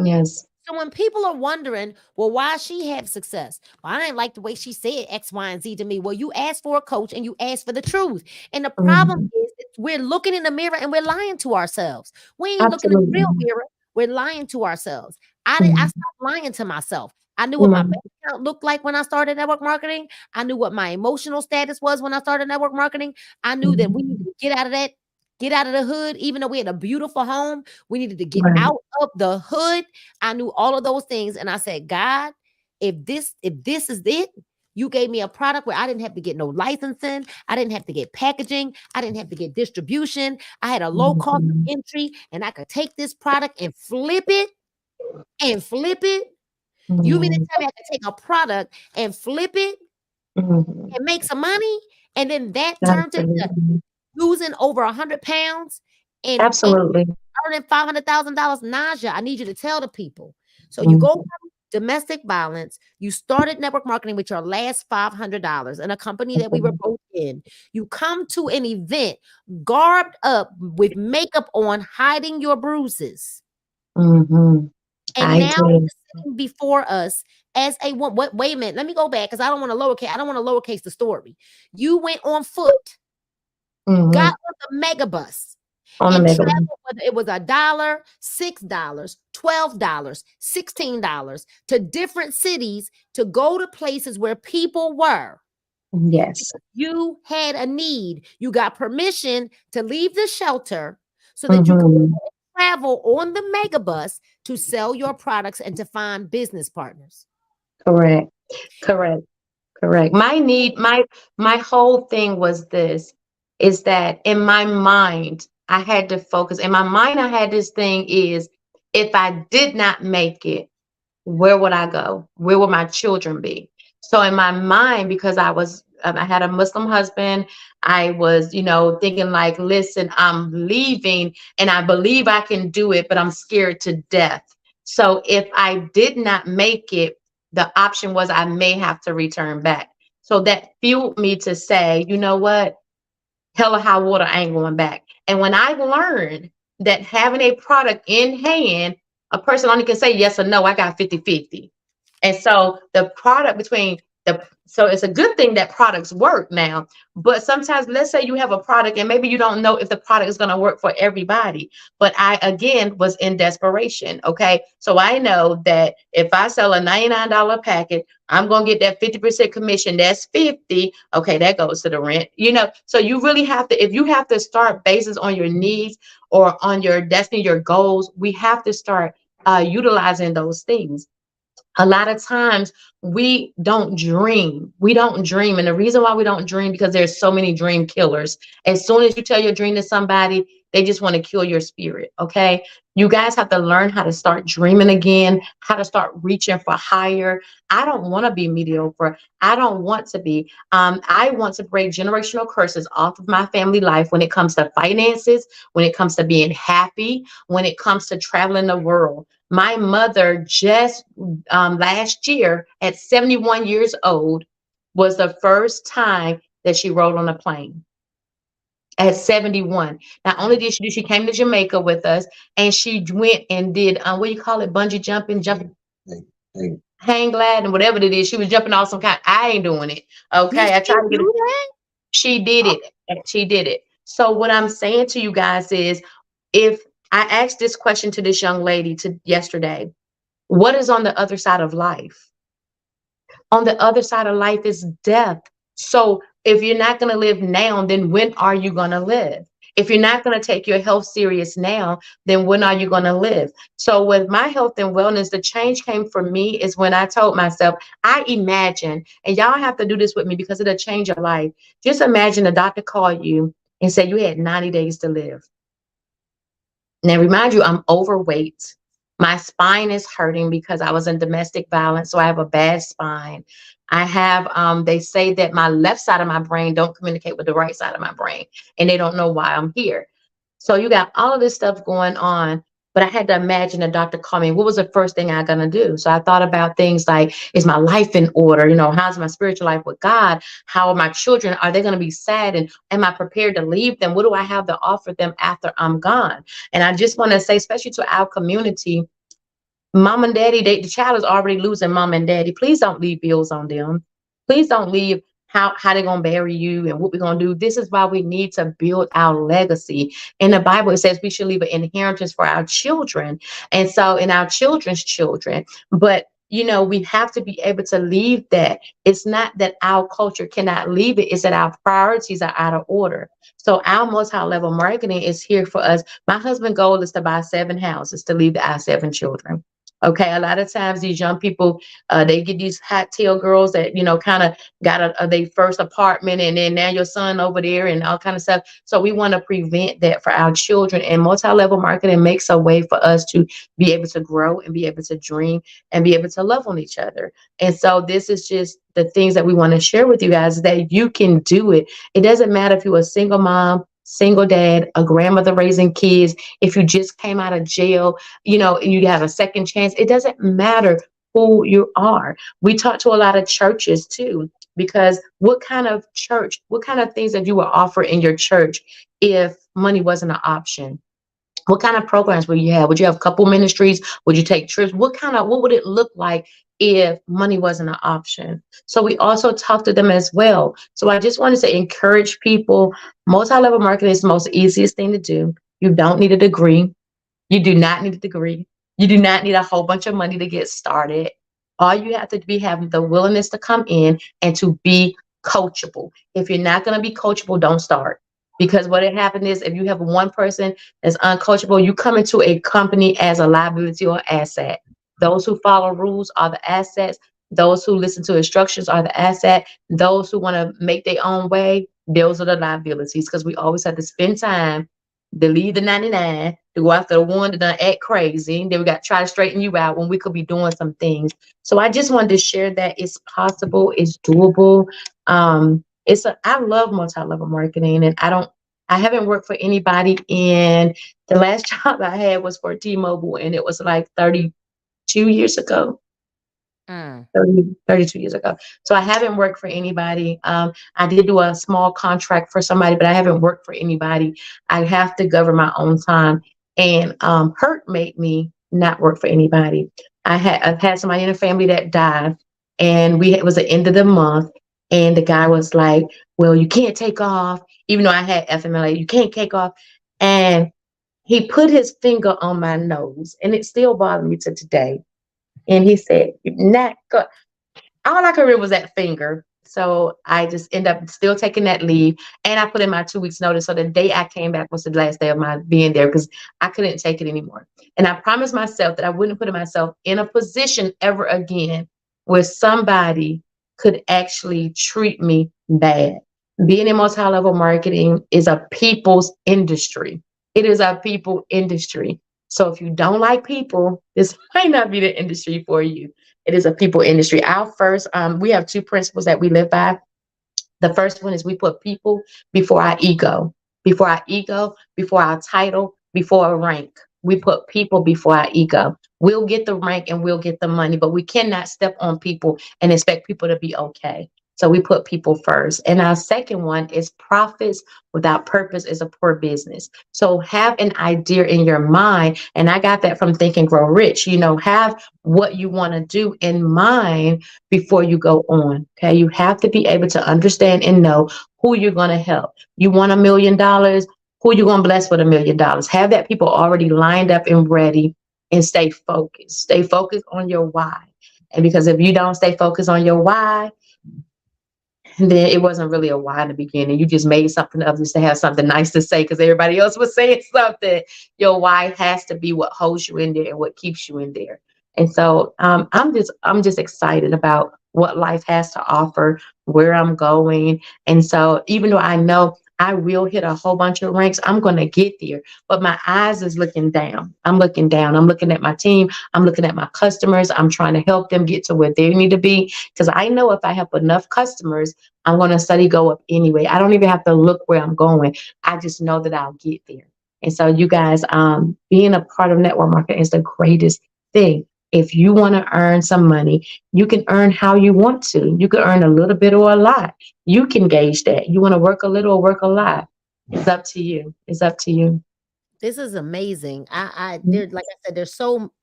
Yes.
So when people are wondering, well, why she have success? Well, I didn't like the way she said X, Y, and Z to me. Well, you asked for a coach and you asked for the truth. And the problem
Mhm.
is we're looking in the mirror and we're lying to ourselves. We ain't looking in the real
Absolutely.
mirror. We're lying to ourselves. I
Mhm.
stopped lying to myself. I knew what my
Mhm.
bank account looked like when I started network marketing. I knew what my emotional status was when I started network marketing. I knew that we needed
Mhm.
to get out of that, get out of the hood, even though we had a beautiful home. We needed to get
Right.
out of the hood. I knew all of those things. And I said, God, if this is it, you gave me a product where I didn't have to get no licensing. I didn't have to get packaging. I didn't have to get distribution. I had a low cost of
Mhm.
entry and I could take this product and flip it. You mean to
Mhm.
tell me I could take a product and flip it
Mhm.
and make some money? And then that turned into
Absolutely.
losing over 100 pounds and
Absolutely.
earning $500,000. Najiyah, I need you to tell the people. So you go
Mhm.
from domestic violence, you started network marketing with your last $500 in a company that we were
Mhm.
both in. You come to an event garbed up with makeup on, hiding your bruises.
Mhm.
And
I
now
did.
you're sitting before us as a woman. What? Wait a minute. Let me go back because I don't want to lowercase. I don't want to lowercase the story. You went on foot, got
Mhm.
on the mega bus,
On the
and
mega one.
travel, whether it was $1, $6, $12, $16 to different cities to go to places where people were.
Yes.
You had a need. You got permission to leave the shelter so that you could
Mhm.
travel on the megabus to sell your products and to find business partners.
Correct. Correct. Correct. My whole thing was this, is that in my mind, I had to focus. In my mind, I had this thing is, if I did not make it, where would I go? Where would my children be? So in my mind, because I had a Muslim husband, I was, thinking like, listen, I'm leaving and I believe I can do it, but I'm scared to death. So if I did not make it, the option was I may have to return back. So that fueled me to say, you know what? Hell or high water, I ain't going back. And when I learned that having a product in hand, a person only can say yes or no, I got 50-50. And so the product between so it's a good thing that products work now. But sometimes, let's say you have a product and maybe you don't know if the product is going to work for everybody. But I, again, was in desperation. Okay. So I know that if I sell a $99 packet, I'm going to get that 50% commission. That's 50. Okay. That goes to the rent, so you really have to, if you have to start basis on your needs or on your destiny, your goals, we have to start utilizing those things. A lot of times we don't dream, and the reason why we don't dream, because there's so many dream killers. As soon as you tell your dream to somebody, they just want to kill your spirit. Okay, you guys have to learn how to start dreaming again, how to start reaching for higher. I don't want to be mediocre. I don't want to be. I want to break generational curses off of my family life when it comes to finances, when it comes to being happy, when it comes to traveling the world. My mother just last year at 71 years old was the first time that she rode on a plane at 71. Not only did she came to Jamaica with us, and she went and did what do you call it, bungee jumping, hang glide, and whatever it is. She was jumping off some kind. I ain't doing it.
Did
Okay, I
she
tried to get it.
do that?
She did it. She did it. So what I'm saying to you guys is, if I asked this question to this young lady to yesterday, what is on the other side of life? On the other side of life is death. So if you're not going to live now, then when are you going to live? If you're not going to take your health serious now, then when are you going to live? So with my health and wellness, the change came for me is when I told myself, I imagine, and y'all have to do this with me because it'll change your life. Just imagine a doctor called you and said you had 90 days to live. Now, remind you, I'm overweight. My spine is hurting because I was in domestic violence, so I have a bad spine. I have, they say that my left side of my brain don't communicate with the right side of my brain, and they don't know why I'm here. So you got all of this stuff going on. But I had to imagine a doctor coming. What was the first thing I gonna do? So I thought about things like, is my life in order? You know, how's my spiritual life with God? How are my children? Are they gonna be sad? And am I prepared to leave them? What do I have to offer them after I'm gone? And I just want to say, especially to our community, mom and daddy, the child is already losing mom and daddy. Please don't leave bills on them. Please don't leave how they're gonna bury you and what we're gonna do. This is why we need to build our legacy. In the Bible, it says we should leave an inheritance for our children, and so in our children's children. But you know, we have to be able to leave that. It's not that our culture cannot leave it, it's that our priorities are out of order. So our multi-level marketing is here for us. My husband's goal is to buy 7 houses to leave our 7 children. Okay, a lot of times these young people, they get these hot tail girls that kind of got their first apartment, and then now your son over there and all kind of stuff. So we want to prevent that for our children. And multi-level marketing makes a way for us to be able to grow and be able to dream and be able to love on each other. And so this is just the things that we want to share with you guys, that you can do it. It doesn't matter if you're a single mom, single dad, a grandmother raising kids, if you just came out of jail, and you have a second chance. It doesn't matter who you are. We talk to a lot of churches too, because what kind of church, what kind of things that you would offer in your church if money wasn't an option? What kind of programs would you have? Would you have couple ministries? Would you take trips? What would it look like if money wasn't an option? So we also talk to them as well. So I just wanted to encourage people. Multi-level marketing is the most easiest thing to do. You don't need a degree. You do not need a degree. You do not need a whole bunch of money to get started. All you have to be having the willingness to come in and to be coachable. If you're not going to be coachable, don't start. Because what had happened is, if you have one person that's uncoachable, you come into a company as a liability or asset. Those who follow rules are the assets. Those who listen to instructions are the asset. Those who want to make their own way, those are the liabilities. Because we always have to spend time to leave the 99 to go after the one that done act crazy. Then we got to try to straighten you out when we could be doing some things. So I just wanted to share that it's possible, it's doable. I love multi-level marketing, and I haven't worked for anybody. In the last job I had was for T-Mobile, and it was like 32 years ago.
Mm.
32 years ago. So I haven't worked for anybody. I did do a small contract for somebody, but I haven't worked for anybody. I have to govern my own time. And hurt made me not work for anybody. I've had somebody in the family that died, and it was the end of the month, and the guy was like, "Well, you can't take off," even though I had FMLA. You can't take off, and he put his finger on my nose, and it still bothers me to today. And he said, "You're not good." All I could read was that finger. So I just end up still taking that leave. And I put in my 2 weeks notice. So the day I came back was the last day of my being there, because I couldn't take it anymore. And I promised myself that I wouldn't put myself in a position ever again where somebody could actually treat me bad. Being in multi-level marketing is a people's industry. It is a people industry. So if you don't like people, this might not be the industry for you. It is a people industry. Our first, we have 2 principles that we live by. The first one is we put people before our ego, before our title, before a rank. We put people before our ego. We'll get the rank and we'll get the money, but we cannot step on people and expect people to be okay. So we put people first. And our second one is profits without purpose is a poor business. So have an idea in your mind. And I got that from Think and Grow Rich. Have what you want to do in mind before you go on. Okay. You have to be able to understand and know who you're going to help. You want $1 million? Who you going to bless with $1 million? Have that people already lined up and ready, and stay focused. Stay focused on your why. And because if you don't stay focused on your why, then it wasn't really a why in the beginning. You just made something up just to have something nice to say because everybody else was saying something. Your why has to be what holds you in there and what keeps you in there. And so I'm just excited about what life has to offer, where I'm going. And so even though I know I will hit a whole bunch of ranks, I'm going to get there. But my eyes is looking down. I'm looking down. I'm looking at my team. I'm looking at my customers. I'm trying to help them get to where they need to be. Because I know if I help enough customers, I'm going to steady go up anyway. I don't even have to look where I'm going. I just know that I'll get there. And so you guys, being a part of network marketing is the greatest thing. If you want to earn some money, you can earn how you want to. You can earn a little bit or a lot. You can gauge that. You want to work a little or work a lot. It's up to you. It's up to you.
This is amazing. There, like I said,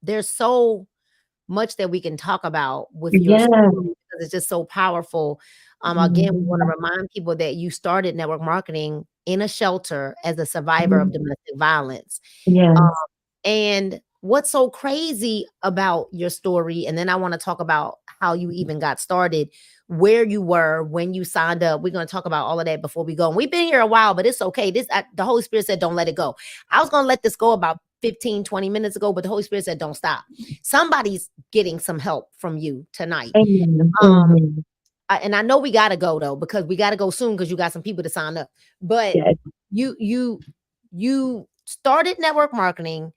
there's so much that we can talk about with your story
Yeah.
because it's just so powerful. Again, we want to
Mhm.
remind people that you started network marketing in a shelter as a survivor of
Mhm.
domestic violence. Um,
Yes.
and what's so crazy about your story, and then I want to talk about how you even got started, where you were when you signed up. We're going to talk about all of that before we go. And we've been here a while, but it's okay. The Holy Spirit said, don't let it go. I was going to let this go about 15, 20 minutes ago, but the Holy Spirit said, don't stop. Somebody's getting some help from you tonight.
Amen.
Um,
Mhm.
and I know we got to go though, because we got to go soon because you got some people to sign up. But
Yes.
you, you, you started network marketing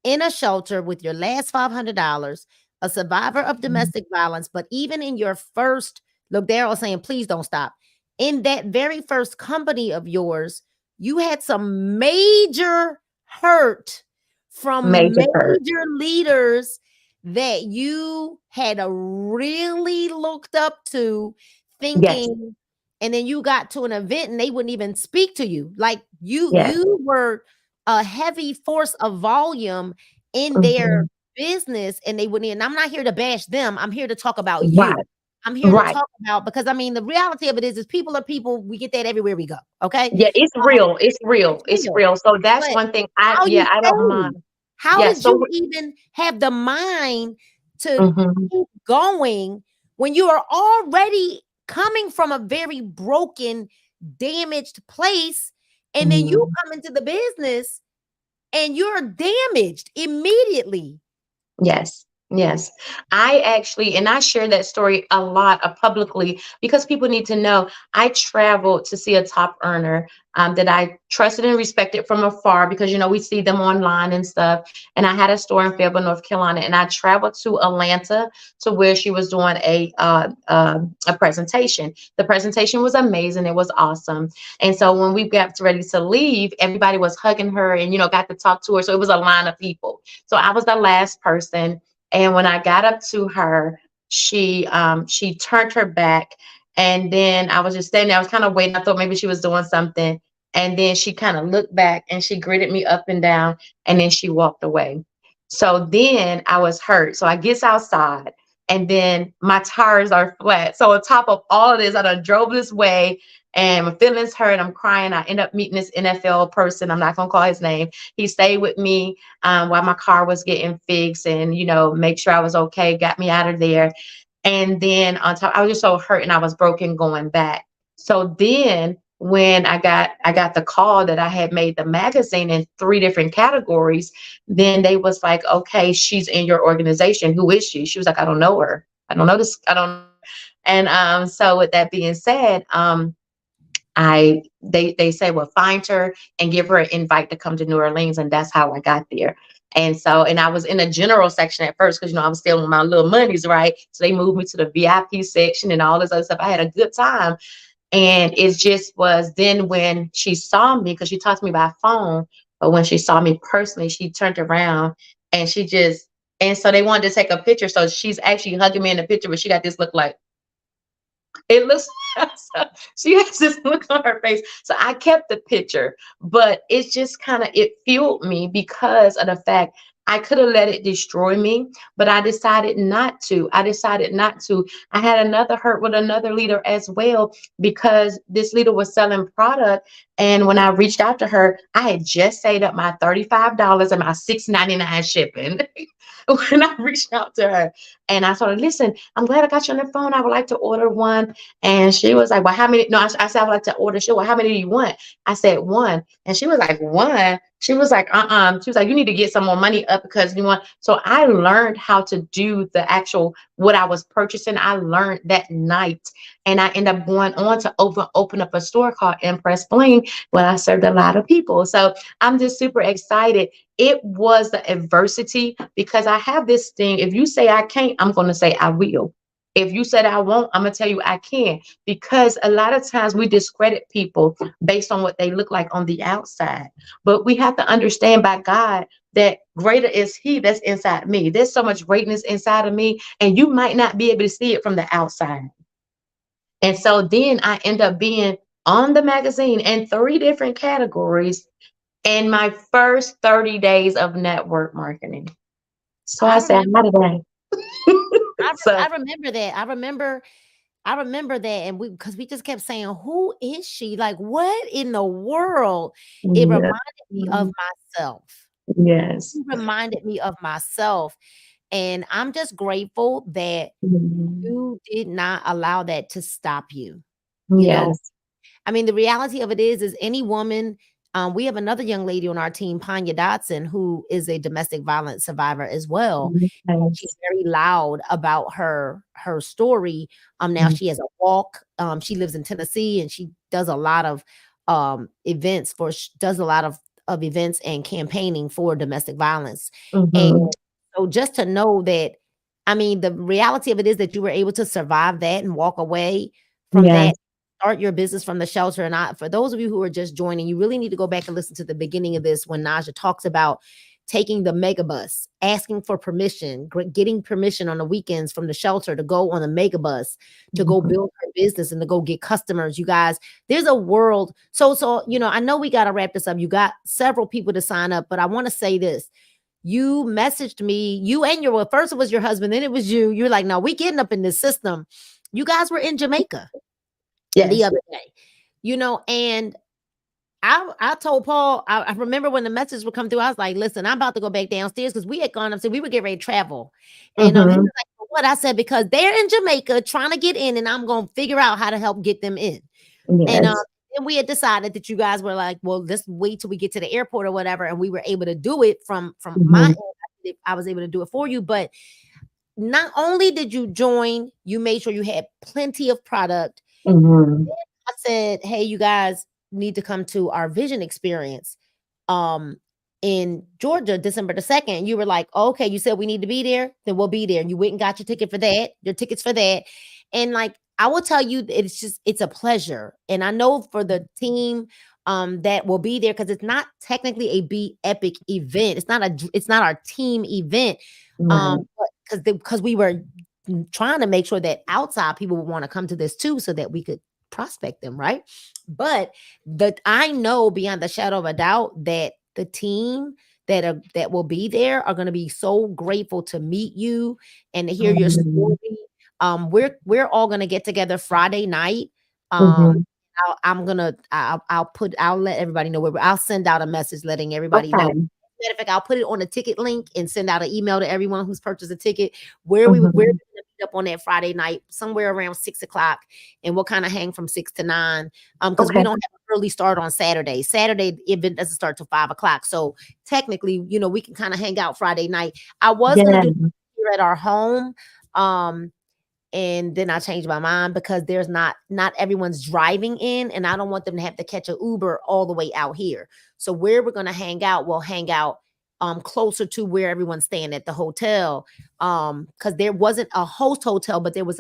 in a shelter with your last $500, a survivor of domestic violence. But even in your first, look, Daryl saying, please don't stop. In that very first company of yours, you had some major hurt from
Major hurt.
major leaders that you had really looked up to,
Yes.
thinking, and then you got to an event and they wouldn't even speak to you. Like
Yes.
you were a heavy force of volume in their
Mhm.
business, and they wouldn't. And I'm not here to bash them. I'm here to talk about you.
Right.
I'm here to
Right.
talk about, because I mean the reality of it is people are people. We get that everywhere we go. Okay,
Yeah, it's real. It's real.
it's
It's
real.
real. So that's
But
one thing
how you
I don't
stayed?
mind.
How
Yeah.
did
So
you even have the mind to
mhm.
keep going when you are already coming from a very broken, damaged place, and then you
Mhm.
come into the business and you're damaged immediately?
Yes. Yes. I actually, and I share that story a lot publicly because people need to know I traveled to see a top earner that I trusted and respected from afar because, you know, we see them online and stuff. And I had a store in Fayetteville, North Carolina, and I traveled to Atlanta to where she was doing a presentation. The presentation was amazing. It was awesome. And so when we got ready to leave, everybody was hugging her and, you know, got to talk to her. So it was a line of people. So I was the last person. And when I got up to her, she turned her back. And then I was just standing there. I was kind of waiting. I thought maybe she was doing something. And then she kind of looked back and she greeted me up and down. And then she walked away. So then I was hurt. So I gets outside and then my tires are flat. So on top of all of this, I done drove this way and my feelings hurt. I'm crying. I end up meeting this NFL person. I'm not gonna call his name. He stayed with me while my car was getting fixed and, you know, make sure I was okay, got me out of there. And then on top, I was just so hurt and I was broken going back. So then when I got the call that I had made the magazine in 3 different categories, then they was like, okay, she's in your organization. Who is she? She was like, I don't know her. I don't know this. I don't. And so with that being said, they say, well, find her and give her an invite to come to New Orleans, and that's how I got there. And so, and I was in the general section at first because, you know, I was still in my little monies, right? So they moved me to the VIP section and all this other stuff. I had a good time. And it just was then when she saw me, because she talked to me by phone, but when she saw me personally, she turned around and she just, and so they wanted to take a picture. So she's actually hugging me in the picture, but she got this look like, it looks so she has this look on her face. So I kept the picture, but it's just kind of it fueled me because of the fact I could have let it destroy me, but I decided not to. I decided not to. I had another hurt with another leader as well because this leader was selling product. And when I reached out to her, I had just saved up my $35 and my $6.99 shipping. When I reached out to her and I told her, listen, I'm glad I got you on the phone. I would like to order one. And she was like, well, how many? No, I said, I would like to order. She, well, how many do you want? I said, one. And she was like, one. She was like, She was like, you need to get some more money up because you want. So I learned how to do the actual, what I was purchasing. I learned that night. And I ended up going on to open up a store called Impress Bling where I served a lot of people. So I'm just super excited. It was the adversity because I have this thing. If you say I can't, I'm going to say I will. If you said I won't, I'm gonna tell you I can. Because a lot of times we discredit people based on what they look like on the outside. But we have to understand by God that greater is He that's inside me. There's so much greatness inside of me, and you might not be able to see it from the outside. And so then I end up being on the magazine in three different categories in my first 30 days of network marketing. So I
I
said,
remember.
how did I? So
I remember that. I remember that, and because we just kept saying, "Who is she? Like, what in the world?" It
yeah.
reminded me of myself.
Yes.
It reminded me of myself, and I'm just grateful that
Mhm.
you did not allow that to stop you. You know,
Yes.
I mean, the reality of it is any woman. We have another young lady on our team, Panya Dotson, who is a domestic violence survivor as well. She's
Yes.
very loud about her story. Now
Mhm.
she has a walk. She lives in Tennessee, and she does a lot of events does a lot of events and campaigning for domestic violence. And
Mhm.
so just to know that, I mean, the reality of it is that you were able to survive that and walk away from that,
Yes.
start your business from the shelter. And for those of you who are just joining, you really need to go back and listen to the beginning of this when Najiyah talks about taking the megabus, asking for permission, getting permission on the weekends from the shelter to go on the megabus to go
Mhm.
build her business and to go get customers. You guys, there's a world. So I know we got to wrap this up. You got several people to sign up, but I want to say this. You messaged me, you and your, well, first it was your husband, then it was you. You're like, no, we getting up in this system. You guys were in Jamaica the
Yes.
other day, and I told Paul, I remember when the message would come through, I was like, listen, I'm about to go back downstairs because we had gone upstairs. We would get ready to travel. And he was
Mhm.
like, "For what?" I said, because they're in Jamaica trying to get in, and I'm going to figure out how to help get them in. And
Yes.
then we had decided that you guys were like, well, let's wait till we get to the airport or whatever. And we were able to do it from my
Mhm.
end. I was able to do it for you. But not only did you join, you made sure you had plenty of product.
Mhm.
I said, hey, you guys need to come to our vision experience um in Georgia, December the 2nd. You were like, oh, okay, you said we need to be there, then we'll be there. And you went and got your tickets for that. And like I will tell you, it's a pleasure. And I know for the team that will be there, because it's not technically a Be Epic event. It's not our team event.
Right.
Because we were trying to make sure that outside people would want to come to this too, so that we could prospect them, right? But I know beyond the shadow of a doubt that the team that will be there are going to be so grateful to meet you and to hear your story.
Mhm.
We're all going to get together Friday night. Um,
Mhm.
I'll let everybody know I'll send out a message letting everybody know.
Okay.
Matter of fact, I'll put it on a ticket link and send out an email to everyone who's purchased a ticket where we're
Mhm.
gonna meet up on that Friday night, somewhere around 6 o'clock, and we'll kind of hang from 6 to 9. Because we
Okay.
don't have an early start on Saturday. Saturday the event doesn't start till 5 o'clock. So technically, we can kind of hang out Friday night. I was gonna
Yeah.
do here at our home. And then I changed my mind because there's not everyone's driving in, and I don't want them to have to catch a Uber all the way out here. So where we're gonna hang out, we'll hang out closer to where everyone's staying at the hotel. Because there wasn't a host hotel, but there were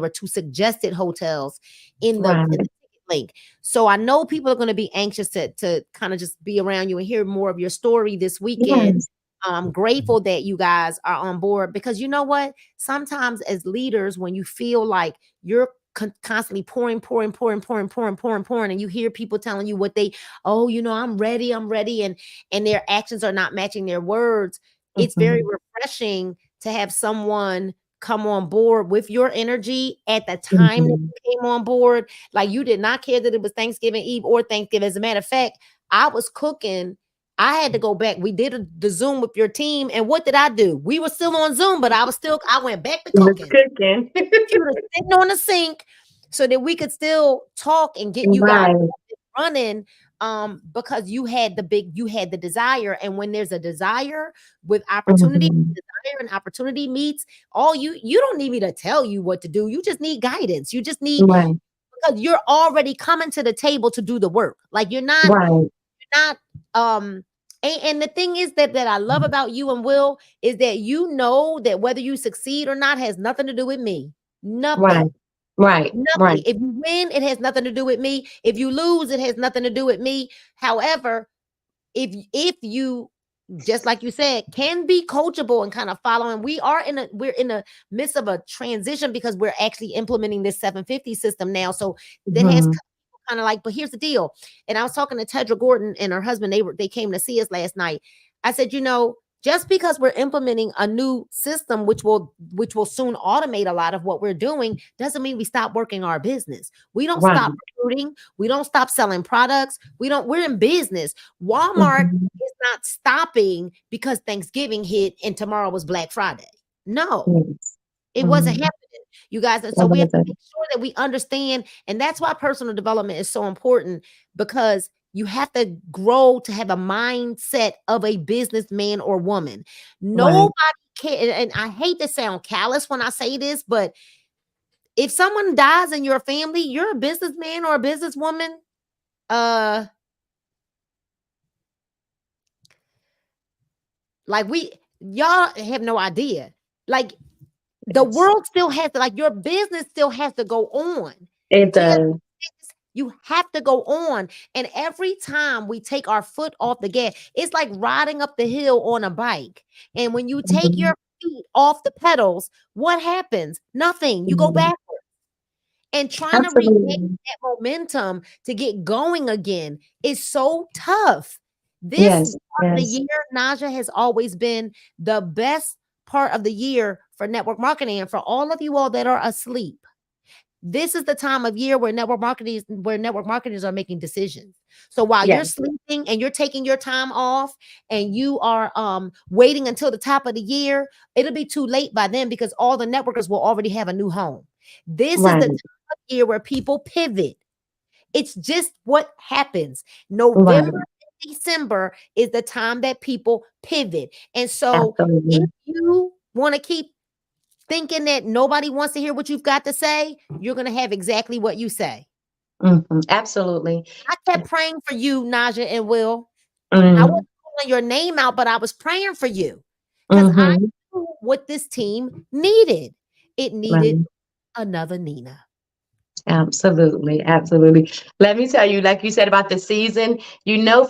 two suggested hotels in the
Right.
ticket link. So I know people are gonna be anxious to kind of just be around you and hear more of your story this weekend.
Yes.
I'm grateful that you guys are on board, because you know what? Sometimes as leaders, when you feel like you're constantly pouring, and you hear people telling you oh, I'm ready, and their actions are not matching their words, it's very
Mhm.
refreshing to have someone come on board with your energy at the time that
Mhm.
you came on board. Like, you did not care that it was Thanksgiving Eve or Thanksgiving. As a matter of fact, I was cooking. I had to go back. We did the Zoom with your team. And what did I do? We were still on Zoom, but I went back to
Was
cooking.
cooking.
Computer sitting on the sink so that we could still talk and get you guys
Right.
running. Because you had the desire. And when there's a desire with opportunity,
Mhm.
desire and opportunity meets, all you don't need me to tell you what to do. You just need guidance. You just need,
Right.
because you're already coming to the table to do the work. Like,
Right.
you're not and the thing is that I love about you and Will is that that whether you succeed or not has nothing to do with me.
Right.
Nothing.
Right.
Nothing.
Right.
If you win, it has nothing to do with me. If you lose, it has nothing to do with me. However, if you, just like you said, can be coachable and kind of following, we're in the midst of a transition because we're actually implementing this 750 system now. So that has
Mhm.
kind of like, but here's the deal. And I was talking to Tedra Gordon and her husband. They came to see us last night. I said, just because we're implementing a new system, which will soon automate a lot of what we're doing, doesn't mean we stop working our business. We don't
Right.
stop recruiting. We don't stop selling products. We're in business. Walmart
Mhm.
is not stopping because Thanksgiving hit and tomorrow was Black Friday. No,
Yes.
it wasn't
Mhm.
happening, you guys. And so we have to
Amazing.
make sure that we understand. And that's why personal development is so important, because you have to grow to have a mindset of a businessman or woman.
Right.
Nobody can, and I hate to sound callous when I say this, but if someone dies in your family, you're a businessman or a businesswoman. Uh, like y'all have no idea. Like the
Yes.
world still has to, like your business still has to go on.
It
So
does.
you have to go on. And every time we take our foot off the gas, it's like riding up the hill on a bike. And when you take
Mhm.
your feet off the pedals, what happens? Nothing. You go
Mhm.
back. And trying to regain
Absolutely.
that momentum to get going again is so tough. This part
Yes.
of the
Yes.
year, Najah, has always been the best part of the year for network marketing. And for all of you all that are asleep, this is the time of year where network marketers are making decisions. So while
Yes.
you're sleeping and you're taking your time off and you are waiting until the top of the year, it'll be too late by then because all the networkers will already have a new home. This is the time
Right.
of year where people pivot. It's just what happens. November
Right.
and December is the time that people pivot. And so if
Absolutely.
you want to keep thinking that nobody wants to hear what you've got to say, you're going to have exactly what you say.
Mhm. Absolutely.
I kept praying for you, Naja and Will. I wasn't
Mm.
calling your name out, but I was praying for you because I
Mhm.
knew what this team needed. It needed
Right.
another Nina.
Absolutely, absolutely. Let me tell you, like you said about the season,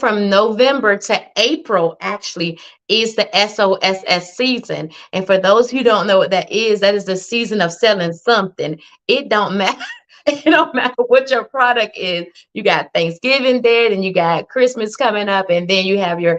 from November to April actually is the SOSS season. And for those who don't know what that is the season of selling something. It don't matter. It don't matter what your product is. You got Thanksgiving there, and you got Christmas coming up, and then you have your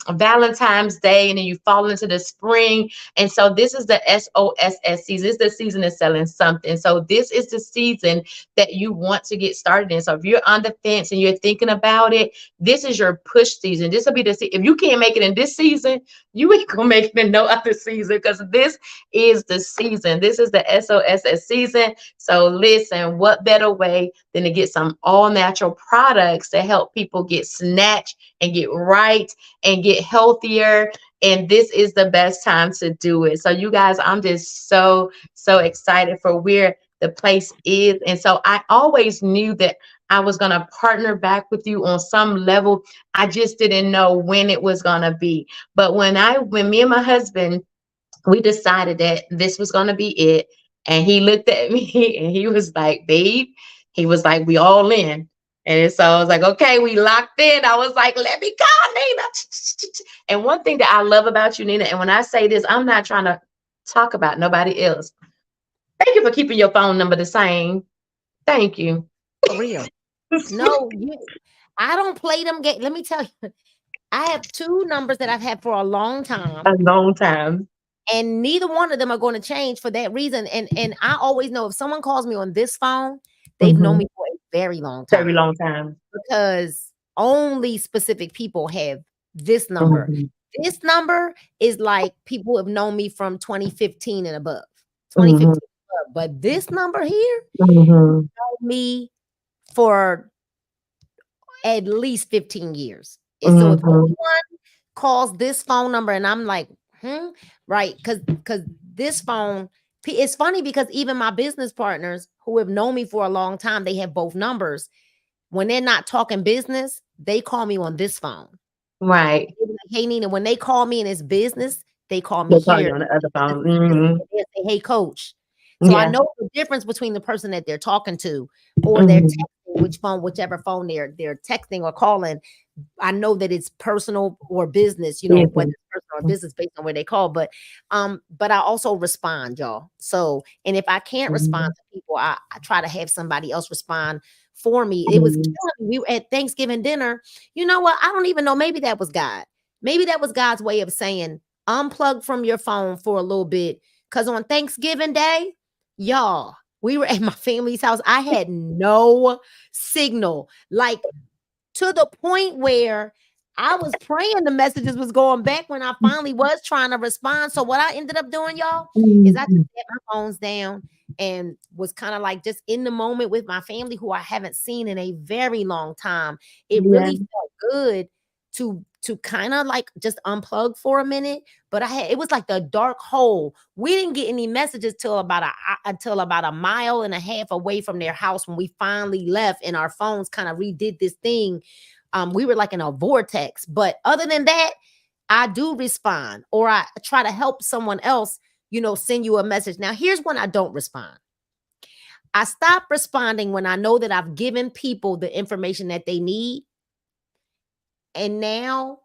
Valentine's Day, and then you fall into the spring. And so this is the SOSS season. It's the season of selling something. So this is the season that you want to get started in. So if you're on the fence and you're thinking about it, this is your push season. This will be if you can't make it in this season, you ain't gonna make it in no other season, because this is the season. This is the SOSS season. So listen, what better way than to get some all natural products to help people get snatched and get right and get healthier, and this is the best time to do it. So you guys, I'm just so excited for where the place is. And so I always knew that I was going to partner back with you on some level. I just didn't know when it was going to be. But when me and my husband, we decided that this was going to be it, and he looked at me and he was like, babe, he was like, we all in. And so I was like, okay, we locked in. I was like, let me call Nina. And one thing that I love about you, Nina, and when I say this, I'm not trying to talk about nobody else. Thank you for keeping your phone number the same. Thank you.
For real. No, I don't play them games. Let me tell you, I have two numbers that I've had for a long
A
time,
long time.
and neither one of them are going to change for that reason. And I always know if someone calls me on this phone, they've known
Hmm.
me for a very long
Very
time,
long time.
because only specific people have this number.
Hmm.
This number is like people who have known me from 2015 and above. 2015
Hmm.
and above. But this number here,
Hmm.
know me for at least 15 years. And so if
Hmm.
anyone calls this phone number and I'm like, right, because this phone, it's funny because even my business partners who have known me for a long time, they have both numbers. When they're not talking business, they call me on this phone.
Right.
They be like, hey Nina, when they call me and it's business, they call me
They call
here.
you on the other
This
phone.
is business.
Hmm.
And they say, hey coach. So I
Yeah.
know the difference between the person that they're talking to or they're
Mhm.
texting, whichever phone they're texting or calling. I know that it's personal or business, whether
Business.
it's personal or business based on where they call, but I also respond, y'all. So, and if I can't respond
Mhm.
to people, I try to have somebody else respond for me. It was
Mhm.
killing me. We were at Thanksgiving dinner. You know what? I don't even know. Maybe that was God. Maybe that was God's way of saying, unplug from your phone for a little bit. Cause on Thanksgiving Day, y'all, we were at my family's house. I had no signal. Like, to the point where I was praying the messages was going back when I finally was trying to respond. So what I ended up doing, y'all, is I just
Mhm.
set my phones down and was kind of like just in the moment with my family who I haven't seen in a very long time. It
Yeah.
really felt good to kind of like just unplug for a minute, but it was like the dark hole. We didn't get any messages until about a mile and a half away from their house when we finally left and our phones kind of redid this thing. We were like in a vortex, but other than that, I do respond or I try to help someone else, send you a message. Now, here's when I don't respond. I stop responding when I know that I've given people the information that they need. And now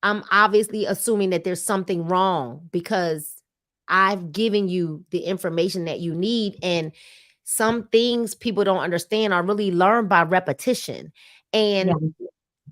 I'm obviously assuming that there's something wrong because I've given you the information that you need. And some things people don't understand are really learned by repetition.
Yeah.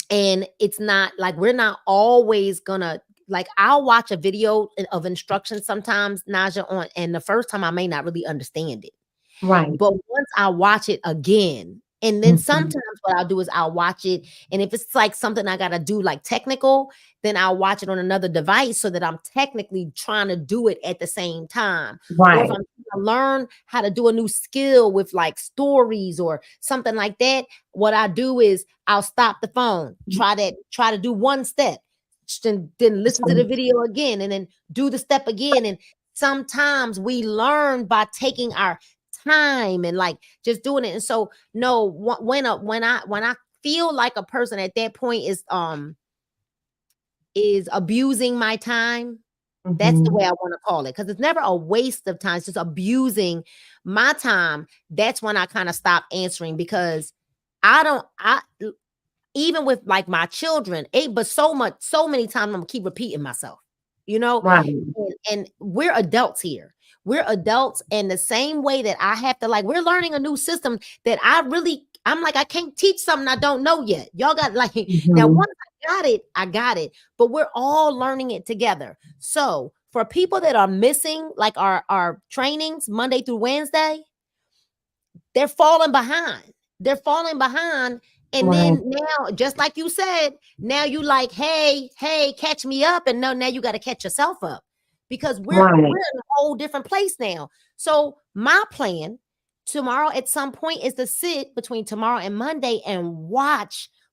And it's not like we're not always gonna, like, I'll watch a video of instructions sometimes, Naja, on, and the first time I may not really understand it.
Right.
But once I watch it again, and then
Mhm.
sometimes what I'll do is I'll watch it, and if it's like something I gotta do like technical, then I'll watch it on another device so that I'm technically trying to do it at the same time. Or if
Right.
I'm trying to learn how to do a new skill with like stories or something like that, what I do is I'll stop the phone, try to do one step, then listen to the video again, and then do the step again. And sometimes we learn by taking our time and like just doing it. And so no, when I feel like a person at that point is abusing my time, that's the way
Mhm.
I want to call it, because it's never a waste of time, it's just abusing my time. That's when I kind of stop answering, because I don't I even with like my children, but so many times I'm gonna keep repeating myself, you know.
Right.
And we're adults here. We're adults, and the same way that I have to, like, we're learning a new system that I'm like, I can't teach something I don't know yet. Y'all got like now
Mhm.
once I got it, but we're all learning it together. So for people that are missing like our trainings Monday through Wednesday, they're falling behind. They're falling behind. And
Right.
then now, just like you said, now you like, hey, catch me up. And now you got to catch yourself up, because we're
Right.
in a whole different place now. So my plan tomorrow at some point is to sit between tomorrow and Monday and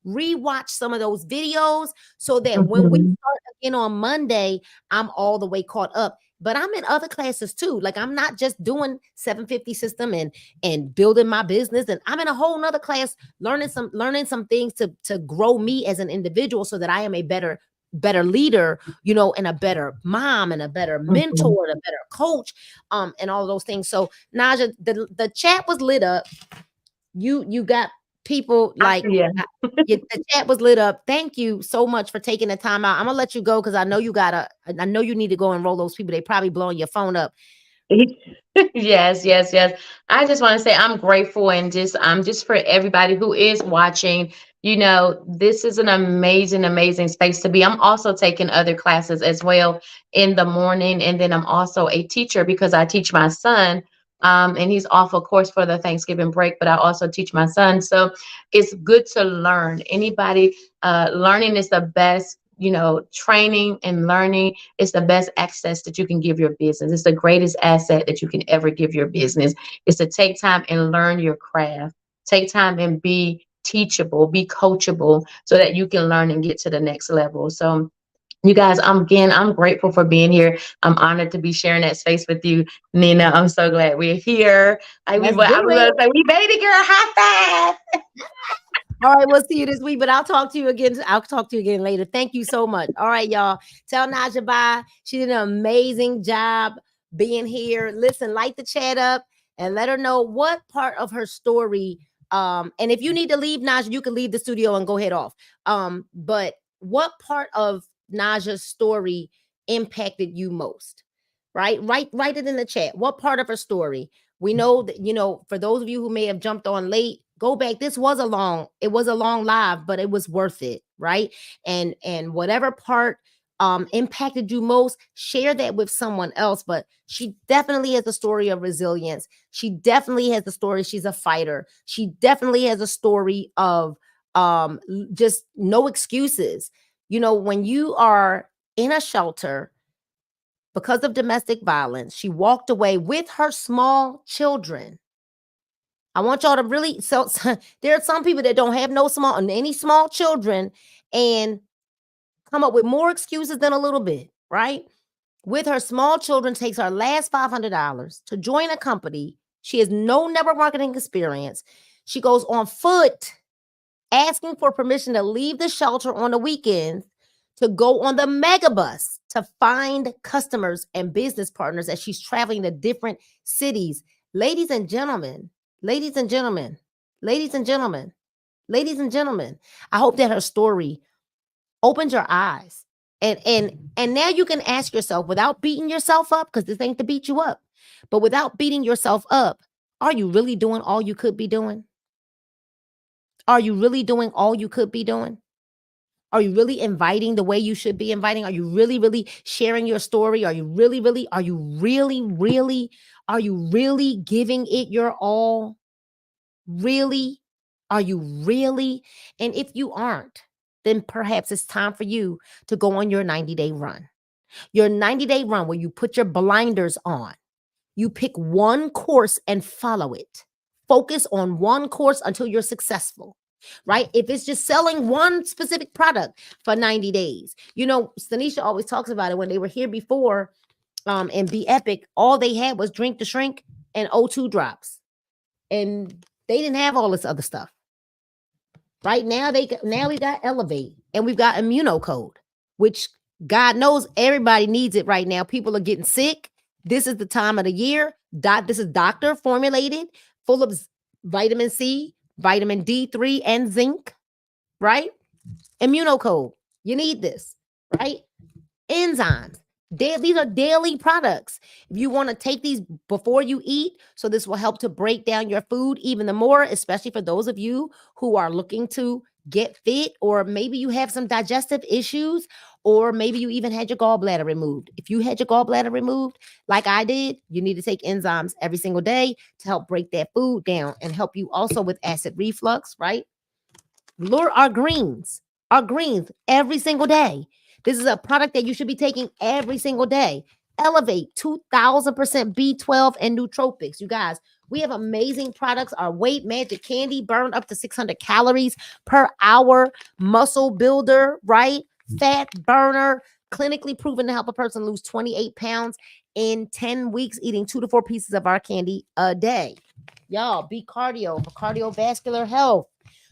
rewatch some of those videos so that when we
Mhm.
start again on Monday, I'm all the way caught up. But I'm in other classes too. Like, I'm not just doing 750 system and building my business. And I'm in a whole nother class learning some things to grow me as an individual so that I am a better leader, and a better mom and a better
Mhm.
mentor and a better coach, and all of those things. So Naja, the chat was lit up. You got people
I
like,
see ya.
the chat was lit up. Thank you so much for taking the time out. I'm gonna let you go because I know you need to go and roll those people. They probably blowing your phone up.
Yes, yes, yes. I just want to say I'm grateful, and just for everybody who is watching. This is an amazing, amazing space to be. I'm also taking other classes as well in the morning, and then I'm also a teacher because I teach my son. And he's off, of course, for the Thanksgiving break, but I also teach my son. So it's good to learn. Anybody, learning is the best. Training and learning is the best access that you can give your business. It's the greatest asset that you can ever give your business, is to take time and learn your craft. Take time and be teachable, be coachable, so that you can learn and get to the next level. So you guys, I'm grateful for being here. I'm honored to be sharing that space with you, Nina. I'm so glad we're here.
Let's
I
do
was
it.
gonna say, we baby girl, high five.
All right, we'll see you this week, but I'll talk to you again. I'll talk to you again later. Thank you so much. All right, y'all. Tell Naja bye. She did an amazing job being here. Listen, light the chat up and let her know what part of her story. And if you need to leave, Najah, you can leave the studio and go head off. But what part of Najah's story impacted you most? Right? Write it in the chat. What part of her story? We know that, for those of you who may have jumped on late, go back. It was a long live, but it was worth it, right? And whatever part impacted you most, share that with someone else. But she definitely has a story of resilience. She definitely has a story. She's a fighter. She definitely has a story of just no excuses. When you are in a shelter because of domestic violence, she walked away with her small children. I want y'all to really, so there are some people that don't have any small children and come up with more excuses than a little bit, right? With her small children, takes her last $500 to join a company. She has no network marketing experience. She goes on foot, asking for permission to leave the shelter on the weekends to go on the megabus to find customers and business partners as she's traveling to different cities. Ladies and gentlemen, ladies and gentlemen, ladies and gentlemen, ladies and gentlemen, I hope that her story opens your eyes. And now you can ask yourself, without beating yourself up, because this ain't to beat you up, but without beating yourself up, are you really doing all you could be doing? Are you really doing all you could be doing? Are you really inviting the way you should be inviting? Are you really, really sharing your story? Are you really giving it your all? Really? Are you really? And if you aren't, then perhaps it's time for you to go on your 90-day run. Your 90-day run where you put your blinders on. You pick one course and follow it. Focus on one course until you're successful, right? If it's just selling one specific product for 90 days. Stanisha always talks about it when they were here before and Be Epic, all they had was Drink to Shrink and O2 drops. And they didn't have all this other stuff. Right now, we got Elevate and we've got Immunocode, which God knows everybody needs it right now. People are getting sick. This is the time of the year. This is doctor formulated, full of vitamin C, vitamin D3, and zinc, right? Immunocode. You need this, right? Enzymes. These are daily products. If you want to take these before you eat, so this will help to break down your food even the more, especially for those of you who are looking to get fit, or maybe you have some digestive issues, or maybe you even had your gallbladder removed. If you had your gallbladder removed, like I did, you need to take enzymes every single day to help break that food down and help you also with acid reflux, right? Our greens every single day. This is a product that you should be taking every single day. Elevate 2000% B12 and nootropics. You guys, we have amazing products. Our Weight Magic Candy burned up to 600 calories per hour. Muscle builder, right? Fat burner, clinically proven to help a person lose 28 pounds in 10 weeks, eating 2 to 4 pieces of our candy a day. Y'all, be cardio for cardiovascular health.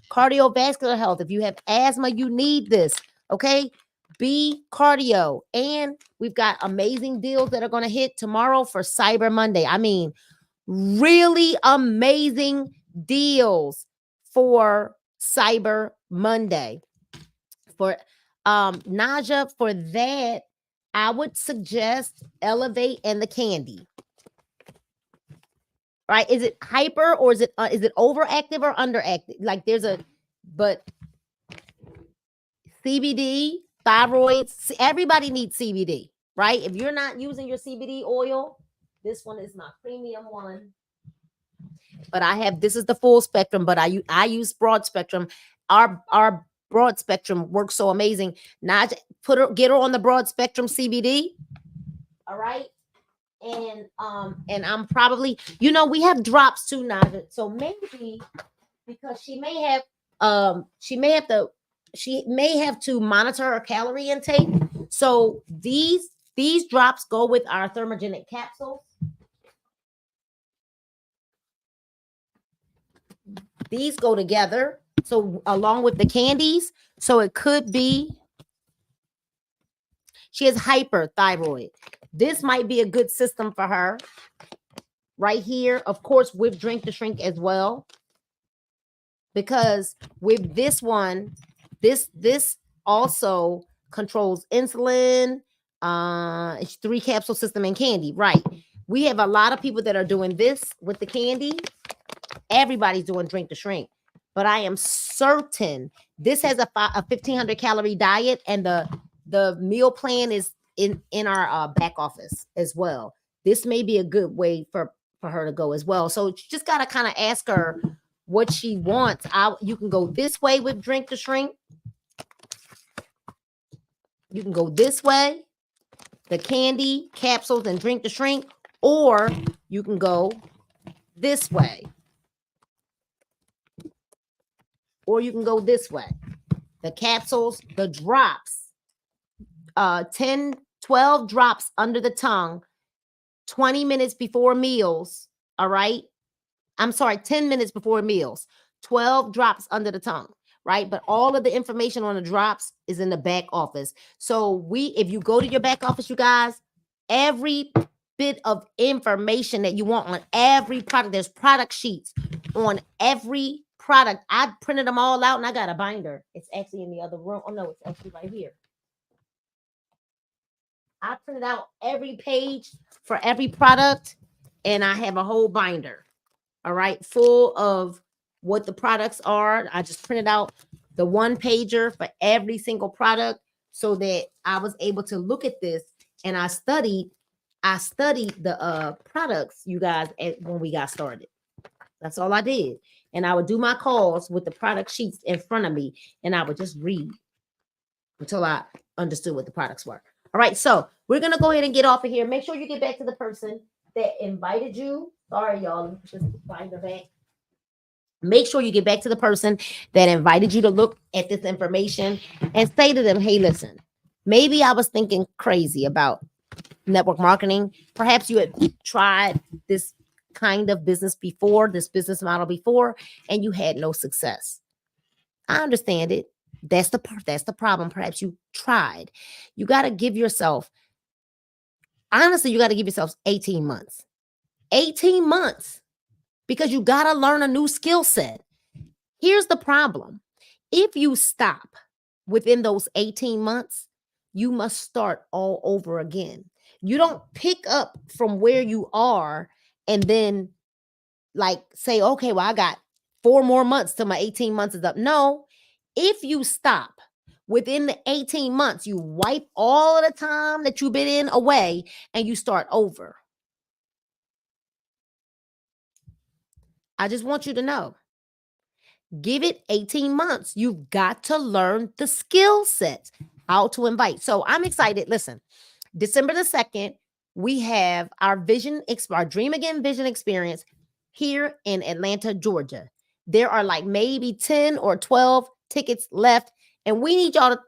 Cardiovascular health. If you have asthma, you need this. Okay. Be cardio. And we've got amazing deals that are going to hit tomorrow for Cyber Monday. I mean, really amazing deals for Cyber Monday. For Najah, for that, I would suggest Elevate and the candy. Right? Is it hyper or is it overactive or underactive? Like but CBD, thyroid, everybody needs CBD, right? If you're not using your CBD oil, this one is my premium one. But this is the full spectrum, but I use broad spectrum. Our broad spectrum works so amazing. Najah, get her on the broad spectrum CBD. All right. And I'm probably, we have drops too, Najah. So maybe because she may have to monitor her calorie intake. So these drops go with our thermogenic capsules. These go together. So along with the candies. So it could be she has hyperthyroid. This might be a good system for her right here. Of course, with Drink to Shrink as well, because with this one, this also controls insulin. It's 3 capsule system and candy, right? We have a lot of people that are doing this with the candy. Everybody's doing Drink to Shrink, but I am certain this has a 1,500 calorie diet, and the meal plan is in our back office as well. This may be a good way for her to go as well. So you just gotta kind of ask her what she wants. You can go this way with Drink to Shrink. You can go this way, the candy capsules and Drink to Shrink, or you can go this way. Or you can go this way. The capsules, the drops, 10, 12 drops under the tongue, 20 minutes before meals. All right. I'm sorry, 10 minutes before meals, 12 drops under the tongue, right? But all of the information on the drops is in the back office. So if you go to your back office, you guys, every bit of information that you want on every product, there's product sheets on every product. I printed them all out and I got a binder. It's actually in the other room. Oh no, it's actually right here. I printed out every page for every product and I have a whole binder. All right, full of what the products are. I just printed out the 1-pager for every single product so that I was able to look at this, and I studied the products, you guys, when we got started. That's all I did. And I would do my calls with the product sheets in front of me, and I would just read until I understood what the products were. All right, so we're gonna go ahead and get off of here. Make sure you get back to the person that invited you. Sorry, y'all. Let me put this binder back. Make sure you get back to the person that invited you to look at this information and say to them, hey, listen, maybe I was thinking crazy about network marketing. Perhaps you had tried this kind of business before, this business model before, and you had no success. I understand it. That's the problem. Perhaps you tried. You got to give yourself, honestly, you got to give yourself 18 months. 18 months, because you got to learn a new skill set. Here's the problem. If you stop within those 18 months, you must start all over again. You don't pick up from where you are and then like say, okay, well, I got 4 more months till my 18 months is up. No, if you stop within the 18 months, you wipe all of the time that you've been in away and you start over. I just want you to know, give it 18 months. You've got to learn the skill sets, how to invite. So I'm excited. Listen, December the 2nd, we have our Dream Again Vision Experience here in Atlanta, Georgia. There are like maybe 10 or 12 tickets left, and we need y'all to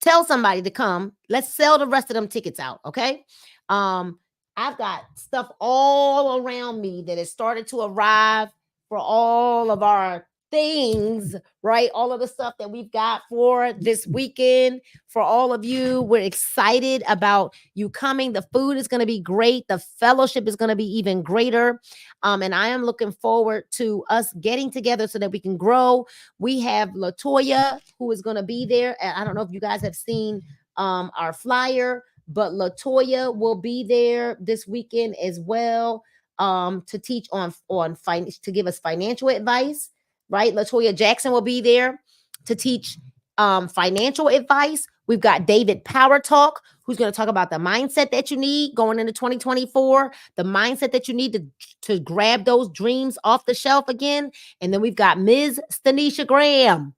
tell somebody to come. Let's sell the rest of them tickets out, okay? I've got stuff all around me that has started to arrive for all of our things, right? All of the stuff that we've got for this weekend for all of you. We're excited about you coming. The food is going to be great. The fellowship is going to be even greater. And I am looking forward to us getting together so that we can grow. We have LaToya who is going to be there. I don't know if you guys have seen our flyer, but LaToya will be there this weekend as well to teach on to give us financial advice, right? LaToya Jackson will be there to teach financial advice. We've got David Power Talk, who's going to talk about the mindset that you need going into 2024, the mindset that you need to grab those dreams off the shelf again. And then we've got Ms. Stanisha Graham,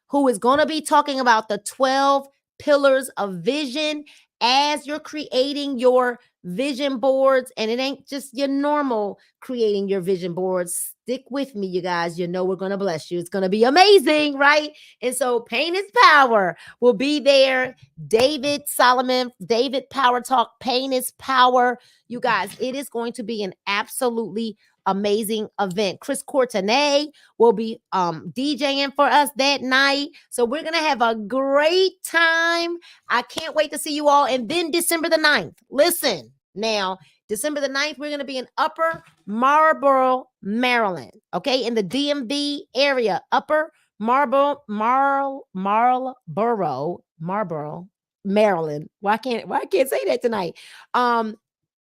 who is going to be talking about the 12 pillars of vision as you're creating your vision boards. And it ain't just your normal creating your vision boards. Stick with me, you guys. You know we're going to bless you. It's going to be amazing, right? And so Pain is Power will be there. David Solomon, David Power Talk, Pain is Power. You guys, it is going to be an absolutely amazing event. Chris Courtenay will be DJing for us that night. So we're going to have a great time. I can't wait to see you all. And then December the 9th. Listen, now, December the 9th, we're going to be in Upper Marlboro, Maryland. Okay, in the DMV area. Upper Marlboro, Maryland. Why can't I say that tonight?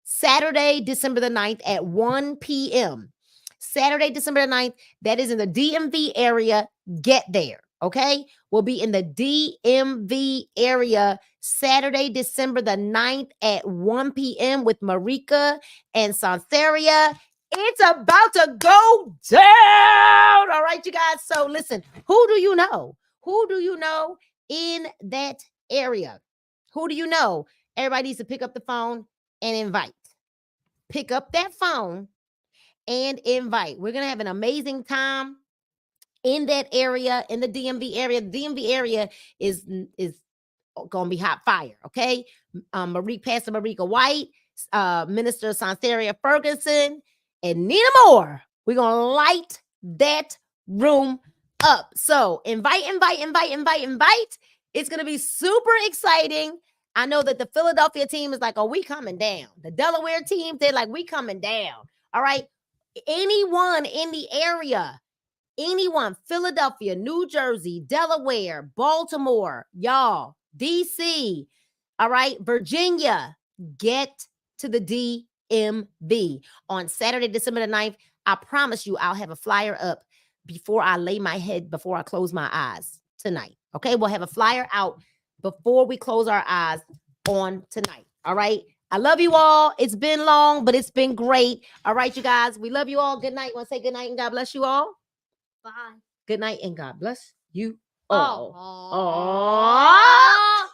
Saturday, December the 9th at 1 p.m. Saturday, December the 9th, that is in the DMV area. Get there, okay? We'll be in the DMV area Saturday, December the 9th at 1 p.m. with Marika and Sansaria. It's about to go down. All right, you guys. So listen, who do you know? Who do you know in that area? Who do you know? Everybody needs to pick up the phone and invite. Pick up that phone and invite. We're going to have an amazing time in that area, in the DMV area. The DMV area is going to be hot fire, okay? Pastor Marika White, Minister Sansaria Ferguson, and Nina Moore. We're going to light that room up. So invite. It's going to be super exciting. I know that the Philadelphia team is like, oh, we coming down. The Delaware team, they're like, we coming down. All right. Anyone in the area, Philadelphia, New Jersey, Delaware, Baltimore, y'all, DC, all right, Virginia, get to the DMV on Saturday, December the 9th. I promise you I'll have a flyer up before I before I close my eyes tonight. Okay, we'll have a flyer out before we close our eyes on tonight. All right. I love you all. It's been long, but it's been great. All right, you guys. We love you all. Good night. Want to say good night and God bless you all?
Bye.
Good night and God bless you all.
Oh.